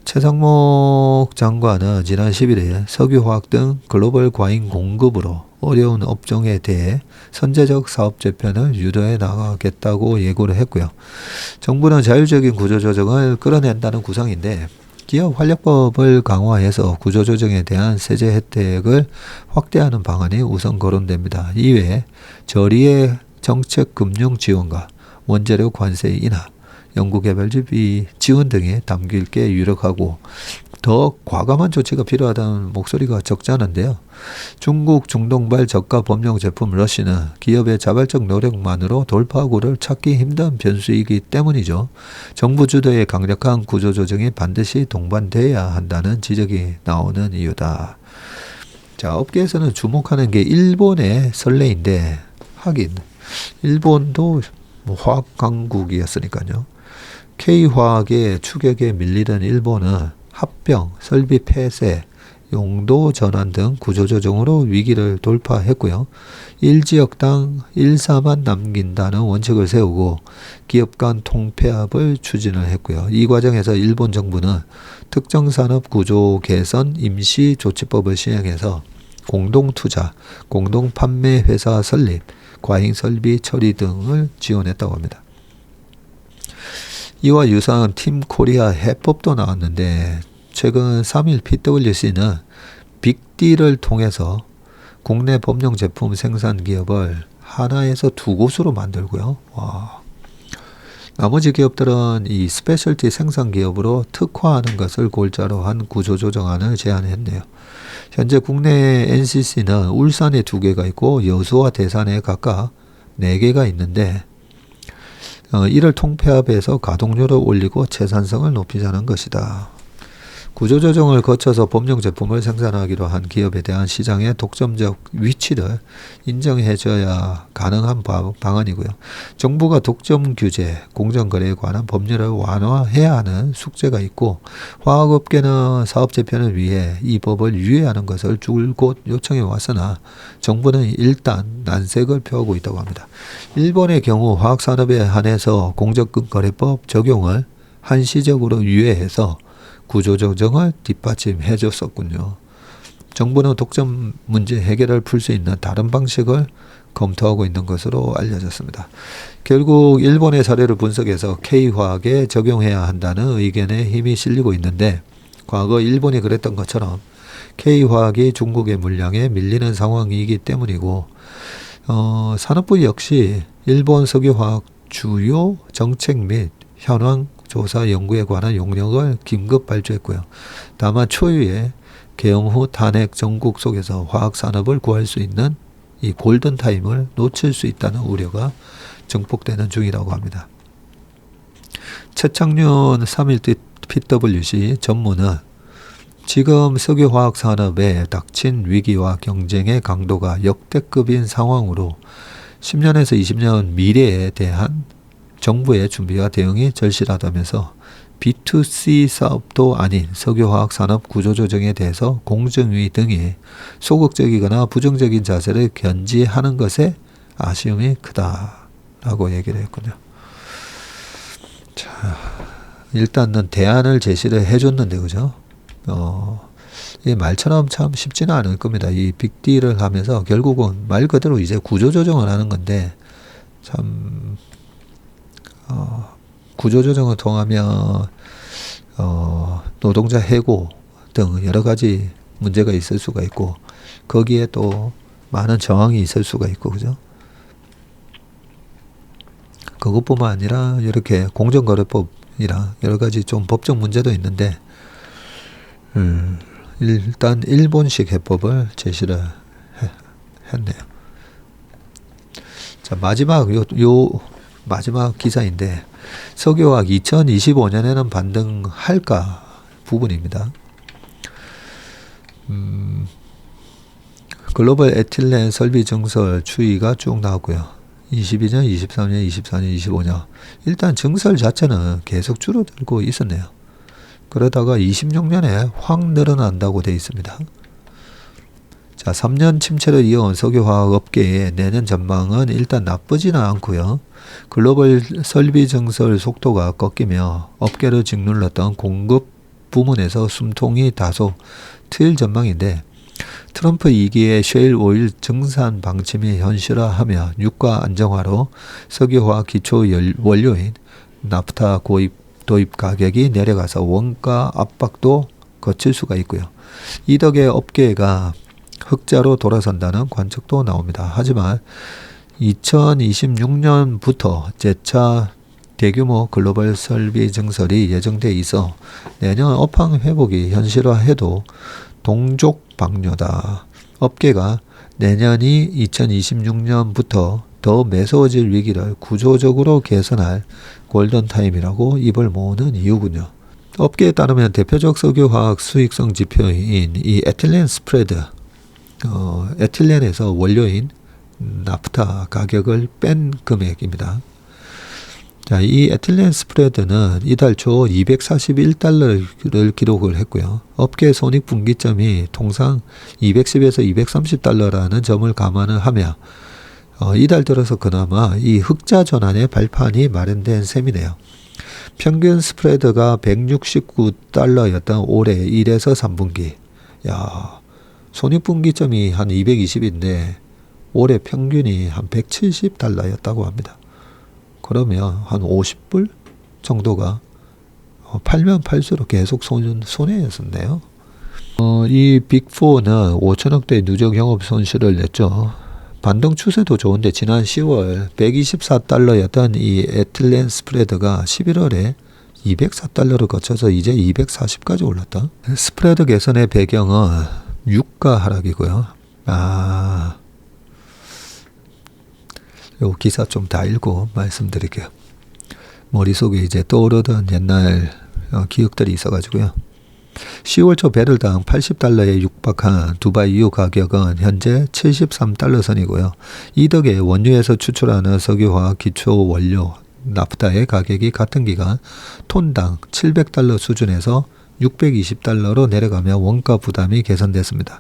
최상목 장관은 지난 11일 석유화학 등 글로벌 과잉 공급으로 어려운 업종에 대해 선제적 사업 재편을 유도해 나가겠다고 예고를 했고요. 정부는 자율적인 구조조정을 끌어낸다는 구상인데 기업 활력법을 강화해서 구조조정에 대한 세제 혜택을 확대하는 방안이 우선 거론됩니다. 이외에 저리의 정책 금융 지원과 원재료 관세 인하, 연구개발비 지원 등이 담길 게 유력하고 더 과감한 조치가 필요하다는 목소리가 적지 않은데요. 중국 중동발 저가 범용 제품 러시는 기업의 자발적 노력만으로 돌파구를 찾기 힘든 변수이기 때문이죠. 정부 주도의 강력한 구조조정이 반드시 동반돼야 한다는 지적이 나오는 이유다. 자, 업계에서는 주목하는 게 일본의 선례인데 하긴 일본도 화학 강국이었으니까요. K화학의 추격에 밀리던 일본은 합병, 설비 폐쇄, 용도 전환 등 구조조정으로 위기를 돌파했고요. 1지역당 1사만 남긴다는 원칙을 세우고 기업 간 통폐합을 추진을 했고요. 이 과정에서 일본 정부는 특정산업 구조 개선 임시조치법을 시행해서 공동투자, 공동판매 회사 설립, 과잉설비 처리 등을 지원했다고 합니다. 이와 유사한 팀 코리아 해법도 나왔는데 최근 3일 PwC는 빅딜을 통해서 국내 범용 제품 생산 기업을 하나에서 두 곳으로 만들고요. 와. 나머지 기업들은 이 스페셜티 생산 기업으로 특화하는 것을 골자로 한 구조조정안을 제안했네요. 현재 국내 NCC는 울산에 2개가 있고 여수와 대산에 각각 4개가 있는데 이를 통폐합해서 가동률을 올리고 생산성을 높이자는 것이다. 구조조정을 거쳐서 범용 제품을 생산하기로 한 기업에 대한 시장의 독점적 위치를 인정해줘야 가능한 방안이고요. 정부가 독점 규제, 공정거래에 관한 법률을 완화해야 하는 숙제가 있고 화학업계는 사업 재편을 위해 이 법을 유예하는 것을 줄곧 요청해 왔으나 정부는 일단 난색을 표하고 있다고 합니다. 일본의 경우 화학산업에 한해서 공정거래법 적용을 한시적으로 유예해서 구조조정을 뒷받침해 줬었군요. 정부는 독점 문제 해결을 풀 수 있는 다른 방식을 검토하고 있는 것으로 알려졌습니다. 결국 일본의 사례를 분석해서 K화학에 적용해야 한다는 의견에 힘이 실리고 있는데 과거 일본이 그랬던 것처럼 K화학이 중국의 물량에 밀리는 상황이기 때문이고 산업부 역시 일본 석유화학 주요 정책 및 현황 조사 연구에 관한 용역을 긴급 발주했고요. 다만 초유의 계엄 후 탄핵 정국 속에서 화학산업을 구할 수 있는 이 골든타임을 놓칠 수 있다는 우려가 증폭되는 중이라고 합니다. 최창륜 3일 PwC 전문은 지금 석유화학 산업에 닥친 위기와 경쟁의 강도가 역대급인 상황으로 10년에서 20년 미래에 대한 정부의 준비와 대응이 절실하다면서 B2C 사업도 아닌 석유화학 산업 구조조정에 대해서 공정위 등이 소극적이거나 부정적인 자세를 견지하는 것에 아쉬움이 크다라고 얘기를 했군요. 자, 일단은 대안을 제시를 해줬는데 그죠? 이 말처럼 참 쉽지는 않을 겁니다. 이 빅딜을 하면서 결국은 말 그대로 이제 구조조정을 하는 건데 참 구조조정을 통하면 노동자 해고 등 여러 가지 문제가 있을 수가 있고 거기에 또 많은 저항이 있을 수가 있고 그죠? 그것뿐만 아니라 이렇게 공정거래법이랑 여러 가지 좀 법적 문제도 있는데 일단 일본식 해법을 제시를 했네요. 자, 마지막 마지막 기사인데 석유화학 2025년에는 반등할까 부분입니다. 글로벌 에틸렌 설비 증설 추이가 쭉 나왔고요. 22년, 23년, 24년, 25년. 일단 증설 자체는 계속 줄어들고 있었네요. 그러다가 26년에 확 늘어난다고 되어 있습니다. 자, 3년 침체를 이어온 석유화학 업계의 내년 전망은 일단 나쁘지는 않고요. 글로벌 설비 증설 속도가 꺾이며 업계를 짓눌렀던 공급 부문에서 숨통이 다소 트일 전망인데, 트럼프 2기의 셰일 오일 증산 방침이 현실화하며 유가 안정화로 석유화학 기초 원료인 나프타 도입 가격이 내려가서 원가 압박도 거칠 수가 있고요. 이 덕에 업계가 흑자로 돌아선다는 관측도 나옵니다. 하지만 2026년부터 재차 대규모 글로벌 설비 증설이 예정돼 있어 내년 업황 회복이 현실화해도 동족방뇨다. 업계가 내년이 2026년부터 더 매서워질 위기를 구조적으로 개선할 골든타임이라고 입을 모으는 이유군요. 업계에 따르면 대표적 석유화학 수익성 지표인 이 에틸렌 스프레드, 에틸렌에서 원료인 나프타 가격을 뺀 금액입니다. 자, 이 에틸렌 스프레드는 이달 초 241달러를 기록을 했고요. 업계 손익분기점이 통상 210에서 230달러라는 점을 감안을 하며 이달 들어서 그나마 이 흑자 전환의 발판이 마련된 셈이네요. 평균 스프레드가 169달러였던 올해 1에서 3분기. 야, 손익분기점이 한 220인데 올해 평균이 한 170달러였다고 합니다. 그러면 한 50불 정도가 팔면 팔수록 계속 손해였었네요. 이 빅4는 5천억대 누적 영업 손실을 냈죠. 반등 추세도 좋은데 지난 10월 124달러였던 이 에틸렌 스프레드가 11월에 204달러를 거쳐서 이제 240까지 올랐다. 스프레드 개선의 배경은 유가 하락이고요. 요 기사 좀 다 읽고 말씀드릴게요. 머릿속에 이제 떠오르던 옛날 기억들이 있어가지고요. 10월 초 배럴당 80달러에 육박한 두바이유 가격은 현재 73달러 선이고요. 이 덕에 원유에서 추출하는 석유화학 기초 원료 나프타의 가격이 같은 기간 톤당 700달러 수준에서 620달러로 내려가며 원가 부담이 개선됐습니다.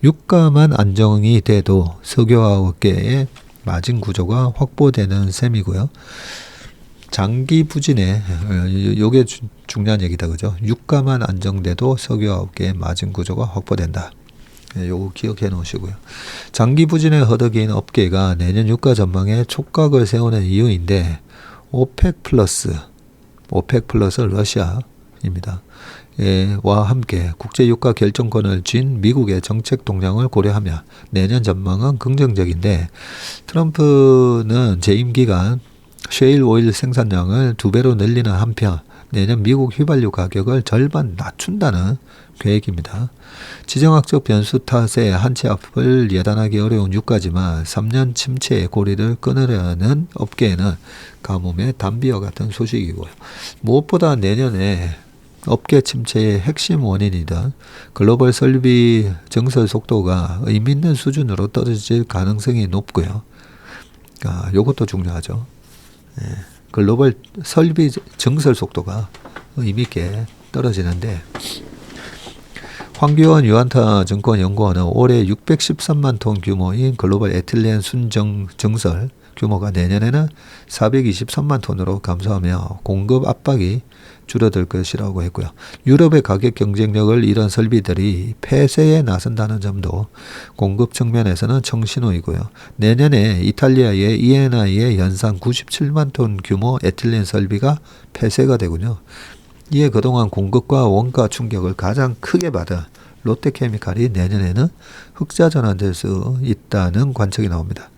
유가만 안정이 돼도 석유화학업계의 마진 구조가 확보되는 셈이고요. 장기 부진에 요게 중요한 얘기다, 그죠? 유가만 안정돼도 석유화학계의 마진 구조가 확보된다. 요거 기억해 놓으시고요. 장기 부진에 허덕인 업계가 내년 유가 전망에 촉각을 세우는 이유인데 오펙 플러스 러시아입니다. 와 함께 국제 유가 결정권을 쥔 미국의 정책 동향을 고려하며 내년 전망은 긍정적인데, 트럼프는 재임 기간 셰일 오일 생산량을 2배로 늘리는 한편 내년 미국 휘발유 가격을 절반 낮춘다는 계획입니다. 지정학적 변수 탓에 한치 앞을 예단하기 어려운 유가지만 3년 침체의 고리를 끊으려는 업계에는 가뭄의 단비와 같은 소식이고요. 무엇보다 내년에 업계 침체의 핵심 원인이던 글로벌 설비 증설 속도가 의미 있는 수준으로 떨어질 가능성이 높고요. 이것도 중요하죠. 글로벌 설비 증설 속도가 의미 있게 떨어지는데, 황교안 유한타 증권연구원은 올해 613만 톤 규모인 글로벌 에틸렌 순정 증설 규모가 내년에는 423만 톤으로 감소하며 공급 압박이 줄어들 것이라고 했고요. 유럽의 가격 경쟁력을 잃은 설비들이 폐쇄에 나선다는 점도 공급 측면에서는 청신호이고요. 내년에 이탈리아의 ENI의 연산 97만 톤 규모 에틸렌 설비가 폐쇄가 되군요. 이에 그동안 공급과 원가 충격을 가장 크게 받은 롯데케미칼이 내년에는 흑자 전환될 수 있다는 관측이 나옵니다.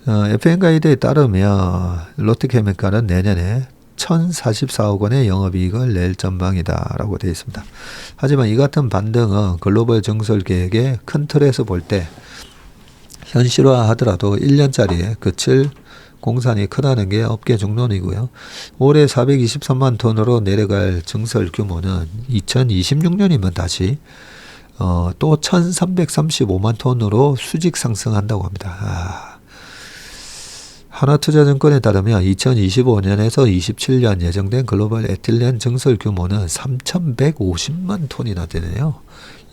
FN 가이드에 따르면 롯데케미칼은 내년에 1,044억 원의 영업이익을 낼 전망이다라고 되어 있습니다. 하지만 이 같은 반등은 글로벌 증설 계획의 큰 틀에서 볼 때 현실화하더라도 1년짜리에 그칠 공산이 크다는 게 업계 중론이고요. 올해 423만 톤으로 내려갈 증설 규모는 2026년이면 다시 또 1335만 톤으로 수직 상승한다고 합니다. 하나투자증권에 따르면 2025년에서 27년 예정된 글로벌 에틸렌 증설 규모는 3,150만 톤이나 되네요.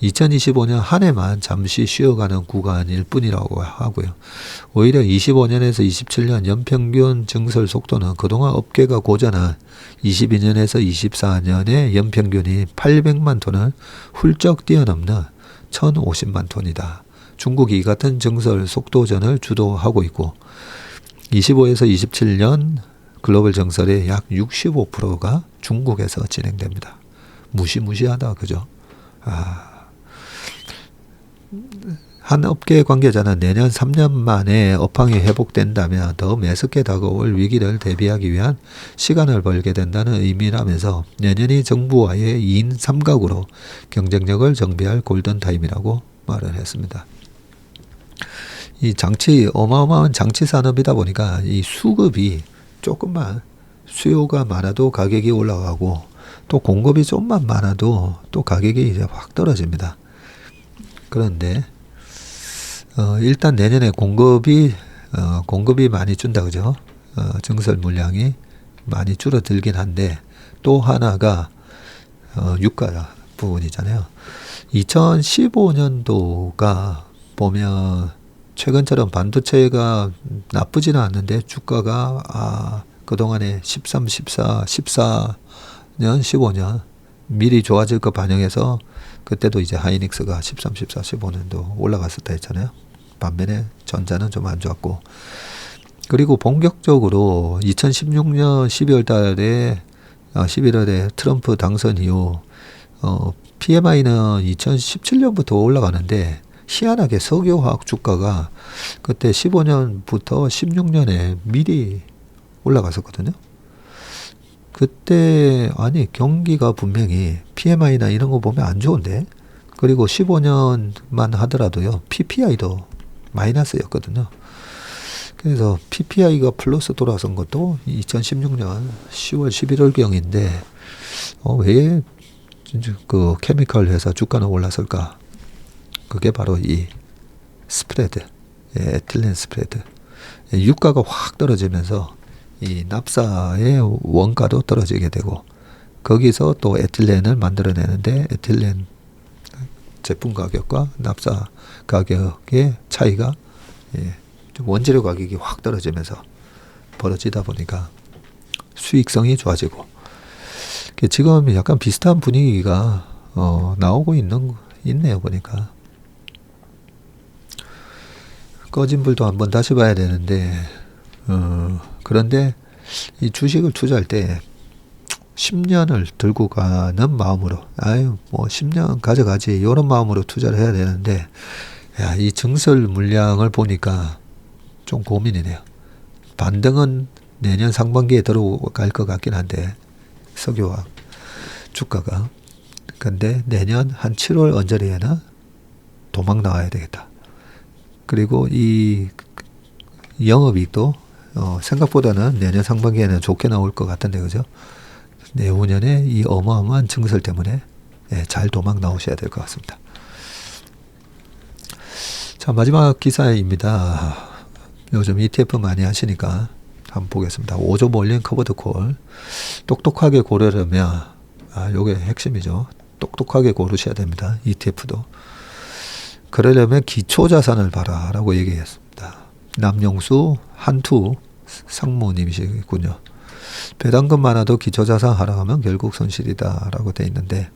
2025년 한 해만 잠시 쉬어가는 구간일 뿐이라고 하고요. 오히려 25년에서 27년 연평균 증설 속도는 그동안 업계가 고전한 22년에서 24년의 연평균이 800만 톤을 훌쩍 뛰어넘는 1,050만 톤이다. 중국이 이 같은 증설 속도전을 주도하고 있고 25에서 27년 글로벌 증설의 약 65%가 중국에서 진행됩니다. 무시무시하다, 그죠? 한 업계 관계자는 내년 3년 만에 업황이 회복된다면 더 매섭게 다가올 위기를 대비하기 위한 시간을 벌게 된다는 의미라면서 내년이 정부와의 2인 3각으로 경쟁력을 정비할 골든타임이라고 말을 했습니다. 이 어마어마한 장치 산업이다 보니까 이 수급이 조금만 수요가 많아도 가격이 올라가고 또 공급이 좀만 많아도 또 가격이 이제 확 떨어집니다. 그런데 일단 내년에 공급이 많이 준다, 그죠? 증설 물량이 많이 줄어들긴 한데 또 하나가 유가 부분이잖아요. 2015년도가 보면 최근처럼 반도체가 나쁘지는 않는데 주가가 그동안에 13, 14, 14년, 15년 미리 좋아질 거 반영해서 그때도 이제 하이닉스가 13, 14, 15년도 올라갔었다 했잖아요. 반면에 전자는 좀 안 좋았고. 그리고 본격적으로 2016년 11월에 트럼프 당선 이후 PMI는 2017년부터 올라가는데 희한하게 석유화학 주가가 그때 15년부터 16년에 미리 올라갔었거든요. 그때 경기가 분명히 PMI나 이런 거 보면 안 좋은데, 그리고 15년만 하더라도요 PPI도 마이너스였거든요. 그래서 PPI가 플러스 돌아선 것도 2016년 10월 11월경인데 왜 그 케미컬 회사 주가는 올랐을까? 그게 바로 이 스프레드, 에틸렌 스프레드. 유가가 확 떨어지면서 이 납사의 원가도 떨어지게 되고 거기서 또 에틸렌을 만들어내는데 에틸렌 제품 가격과 납사 가격의 차이가 원재료 가격이 확 떨어지면서 벌어지다 보니까 수익성이 좋아지고 지금 약간 비슷한 분위기가 나오고 있네요, 보니까. 꺼진 불도 한번 다시 봐야 되는데 그런데 이 주식을 투자할 때 10년을 들고 가는 마음으로 10년 가져가지 이런 마음으로 투자를 해야 되는데 이 증설 물량을 보니까 좀 고민이네요. 반등은 내년 상반기에 들어갈 것 같긴 한데 석유화학 주가가 근데 내년 한 7월 언저리에는 도망 나와야 되겠다. 그리고 이 영업이익도 생각보다는 내년 상반기에는 좋게 나올 것 같은데, 그죠? 내후년에 이 어마어마한 증설 때문에 잘 도망 나오셔야 될 것 같습니다. 자, 마지막 기사입니다. 요즘 ETF 많이 하시니까 한번 보겠습니다. 5조 몰린 커버드 콜. 똑똑하게 고르려면 요게 핵심이죠. 똑똑하게 고르셔야 됩니다. ETF도. 그러려면 기초자산을 봐라 라고 얘기했습니다. 남용수 한투 상무님이시군요. 배당금 많아도 기초자산 하락하면 결국 손실이다 라고 돼 있는데,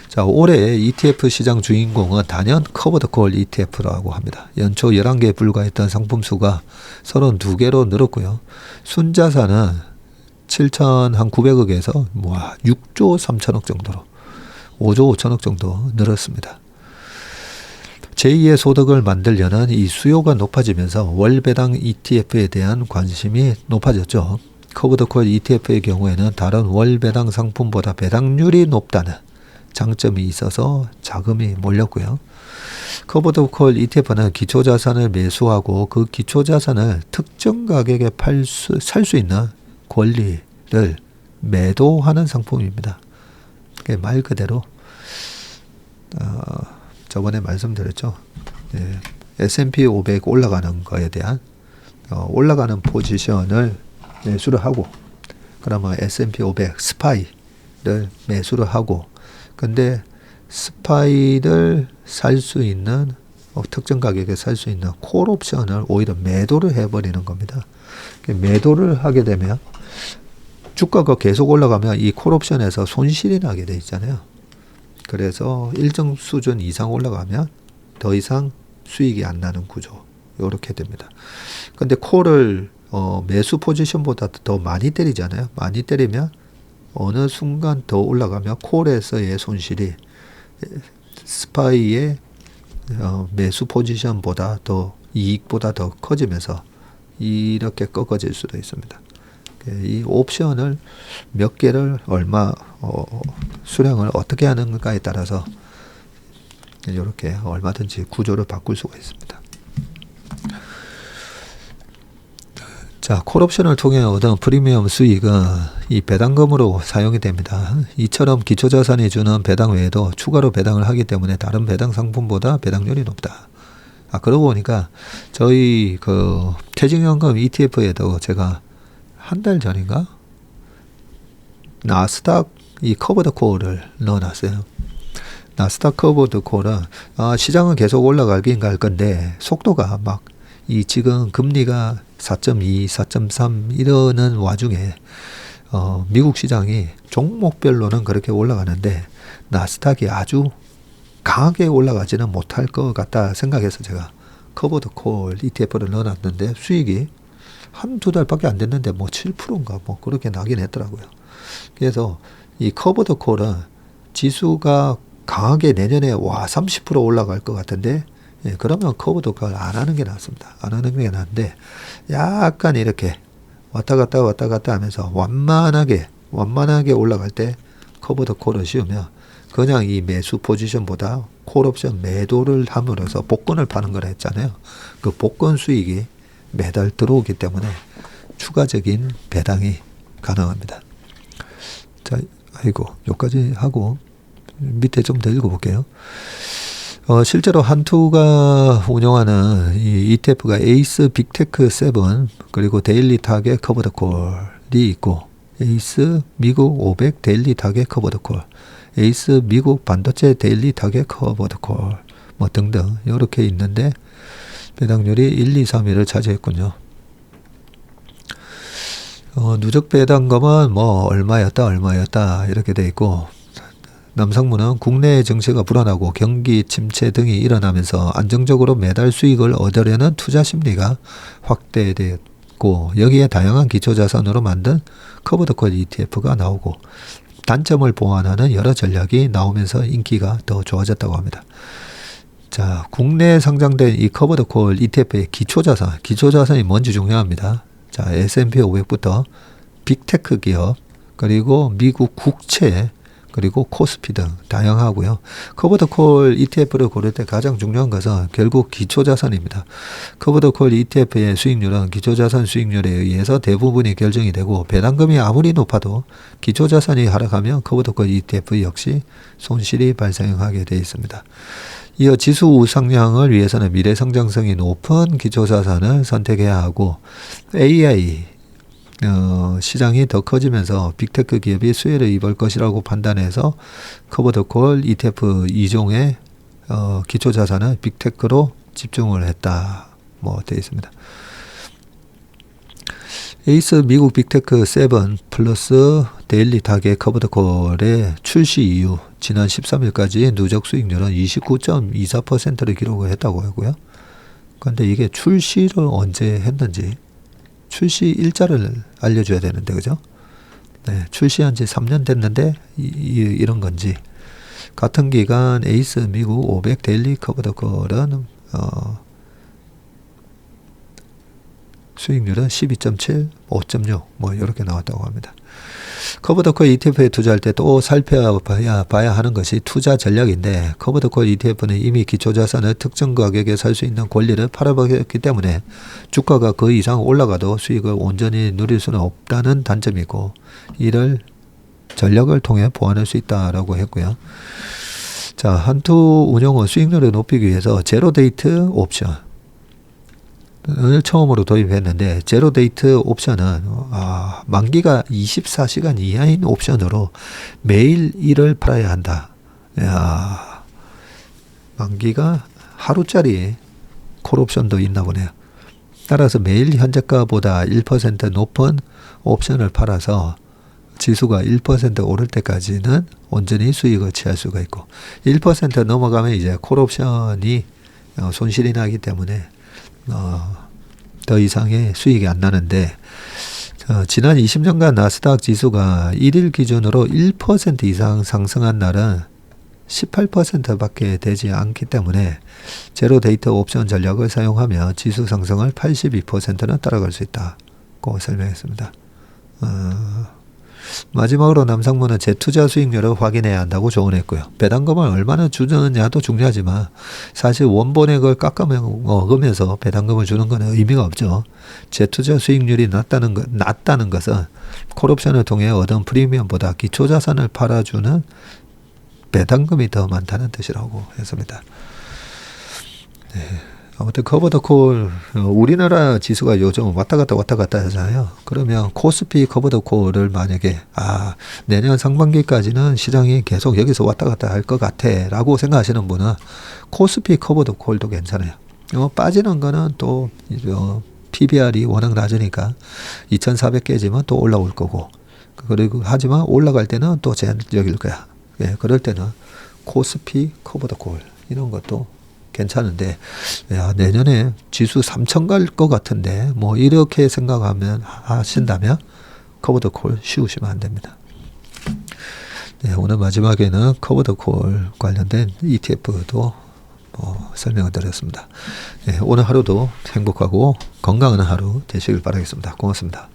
자, 올해 ETF 시장 주인공은 단연 커버드콜 ETF라고 합니다. 연초 11개에 불과했던 상품 수가 32개로 늘었고요. 순자산은 7,900억에서 6조 3천억 정도로 5조 5천억 정도 늘었습니다. 제2의 소득을 만들려는 이 수요가 높아지면서 월배당 ETF에 대한 관심이 높아졌죠. 커버드콜 ETF의 경우에는 다른 월배당 상품보다 배당률이 높다는 장점이 있어서 자금이 몰렸고요. 커버드콜 ETF는 기초자산을 매수하고 그 기초자산을 특정 가격에 살 수 있는 권리를 매도하는 상품입니다. 말 그대로 저번에 말씀드렸죠. 예, S&P 500 올라가는 거에 대한 올라가는 포지션을 매수를 하고, 그러면 S&P 500 스파이를 매수를 하고, 근데 스파이를 살 수 있는 특정 가격에 살 수 있는 콜 옵션을 오히려 매도를 해버리는 겁니다. 매도를 하게 되면 주가가 계속 올라가면 이 콜 옵션에서 손실이 나게 돼 있잖아요. 그래서 일정 수준 이상 올라가면 더 이상 수익이 안 나는 구조, 이렇게 됩니다. 근데 콜을 매수 포지션보다 더 많이 때리잖아요. 많이 때리면 어느 순간 더 올라가면 콜에서의 손실이 스파이의 매수 포지션보다 더 이익보다 더 커지면서 이렇게 꺾어질 수도 있습니다. 이 옵션을 몇 개를 얼마 수량을 어떻게 하는가에 따라서 이렇게 얼마든지 구조를 바꿀 수가 있습니다. 자, 콜옵션을 통해 얻은 프리미엄 수익은 이 배당금으로 사용이 됩니다. 이처럼 기초자산이 주는 배당 외에도 추가로 배당을 하기 때문에 다른 배당 상품보다 배당률이 높다. 그러고 보니까 저희 퇴직연금 ETF에도 제가 한 달 전인가 나스닥 이 커버드 콜을 넣어놨어요. 나스닥 커버드 콜은 시장은 계속 올라가긴 갈 건데 속도가 막 이 지금 금리가 4.2, 4.3 이러는 와중에 미국 시장이 종목별로는 그렇게 올라가는데 나스닥이 아주 강하게 올라가지는 못할 것 같다 생각해서 제가 커버드 콜 ETF를 넣어놨는데 수익이 한두 달밖에 안 됐는데 뭐 7%인가 뭐 그렇게 나긴 했더라고요. 그래서 이 커버드 콜은 지수가 강하게 내년에 30% 올라갈 것 같은데, 예, 그러면 커버드 콜 안 하는 게 낫습니다. 안 하는 게 낫는데 약간 이렇게 왔다 갔다 하면서 완만하게 올라갈 때 커버드 콜을 씌우면 그냥 이 매수 포지션보다 콜 옵션 매도를 함으로써 복권을 파는 거라 했잖아요. 그 복권 수익이 매달 들어오기 때문에 추가적인 배당이 가능합니다. 자, 여기까지 하고 밑에 좀 더 읽어볼게요. 실제로 한투가 운영하는 이 ETF가 에이스 빅테크 7 그리고 데일리 타겟 커버드 콜이 있고, 에이스 미국 500 데일리 타겟 커버드 콜, 에이스 미국 반도체 데일리 타겟 커버드 콜 뭐 등등 이렇게 있는데 배당률이 1, 2, 3위를 차지했군요. 누적 배당금은 뭐 얼마였다 이렇게 돼 있고, 남상무는 국내 증시가 불안하고 경기 침체 등이 일어나면서 안정적으로 매달 수익을 얻으려는 투자 심리가 확대됐고, 여기에 다양한 기초자산으로 만든 커버드콜 ETF가 나오고 단점을 보완하는 여러 전략이 나오면서 인기가 더 좋아졌다고 합니다. 자, 국내에 상장된 이 커버드콜 ETF의 기초자산이 뭔지 중요합니다. 자, S&P 500부터 빅테크 기업, 그리고 미국 국채, 그리고 코스피 등 다양하고요. 커버드콜 ETF를 고를 때 가장 중요한 것은 결국 기초자산입니다. 커버드콜 ETF의 수익률은 기초자산 수익률에 의해서 대부분이 결정이 되고, 배당금이 아무리 높아도 기초자산이 하락하면 커버드콜 ETF 역시 손실이 발생하게 되어 있습니다. 이어 지수 우상향을 위해서는 미래 성장성이 높은 기초자산을 선택해야 하고, AI 시장이 더 커지면서 빅테크 기업이 수혜를 입을 것이라고 판단해서 커버드콜 ETF 2종의 기초자산은 빅테크로 집중을 했다 뭐 되어 있습니다. 에이스 미국 빅테크 7 플러스 데일리 타겟 커버드콜의 출시 이후 지난 13일까지 누적 수익률은 29.24%를 기록을 했다고 하고요. 그런데 이게 출시를 언제 했는지 출시 일자를 알려줘야 되는데, 그죠? 네, 출시한 지 3년 됐는데 이런 건지. 같은 기간 에이스 미국 500 데일리 커버드콜은 수익률은 12.7, 5.6 뭐 이렇게 나왔다고 합니다. 커버드콜 ETF에 투자할 때 또 살펴봐야 하는 것이 투자 전략인데, 커버드콜 ETF는 이미 기초자산을 특정 가격에 살 수 있는 권리를 팔아버렸기 때문에 주가가 그 이상 올라가도 수익을 온전히 누릴 수는 없다는 단점이고, 이를 전략을 통해 보완할 수 있다라고 했고요. 자, 자, 한투 운용은 수익률을 높이기 위해서 제로 데이트 옵션을 처음으로 도입했는데, 제로 데이트 옵션은 만기가 24시간 이하인 옵션으로 매일 1을 팔아야 한다. 야, 만기가 하루짜리 콜옵션도 있나 보네요. 따라서 매일 현재가보다 1% 높은 옵션을 팔아서 지수가 1% 오를 때까지는 온전히 수익을 취할 수가 있고, 1% 넘어가면 이제 콜옵션이 손실이 나기 때문에 더 이상의 수익이 안 나는데, 지난 20년간 나스닥 지수가 1일 기준으로 1% 이상 상승한 날은 18%밖에 되지 않기 때문에 제로 데이트 옵션 전략을 사용하면 지수 상승을 82%는 따라갈 수 있다고 설명했습니다. 마지막으로 남상무는 재투자 수익률을 확인해야 한다고 조언했고요. 배당금을 얼마나 주느냐도 중요하지만 사실 원본액을 깎아 먹으면서 배당금을 주는 것은 의미가 없죠. 재투자 수익률이 낮다는 것은 콜옵션을 통해 얻은 프리미엄보다 기초자산을 팔아주는 배당금이 더 많다는 뜻이라고 했습니다. 네. 아무튼 커버 더 콜, 우리나라 지수가 요즘 왔다 갔다 하잖아요. 그러면 코스피 커버 더 콜을 만약에 내년 상반기까지는 시장이 계속 여기서 왔다 갔다 할 것 같아 라고 생각하시는 분은 코스피 커버 더 콜도 괜찮아요. 빠지는 거는 또 PBR이 워낙 낮으니까 2400깨지면 또 올라올 거고, 그리고 하지만 올라갈 때는 또 제한적일 거야. 예, 그럴 때는 코스피 커버 더 콜 이런 것도 괜찮은데, 내년에 지수 3천 갈 것 같은데 뭐 이렇게 하신다면 커버 더 콜 씌우시면 안 됩니다. 네, 오늘 마지막에는 커버 더 콜 관련된 ETF도 설명을 드렸습니다. 네, 오늘 하루도 행복하고 건강한 하루 되시길 바라겠습니다. 고맙습니다.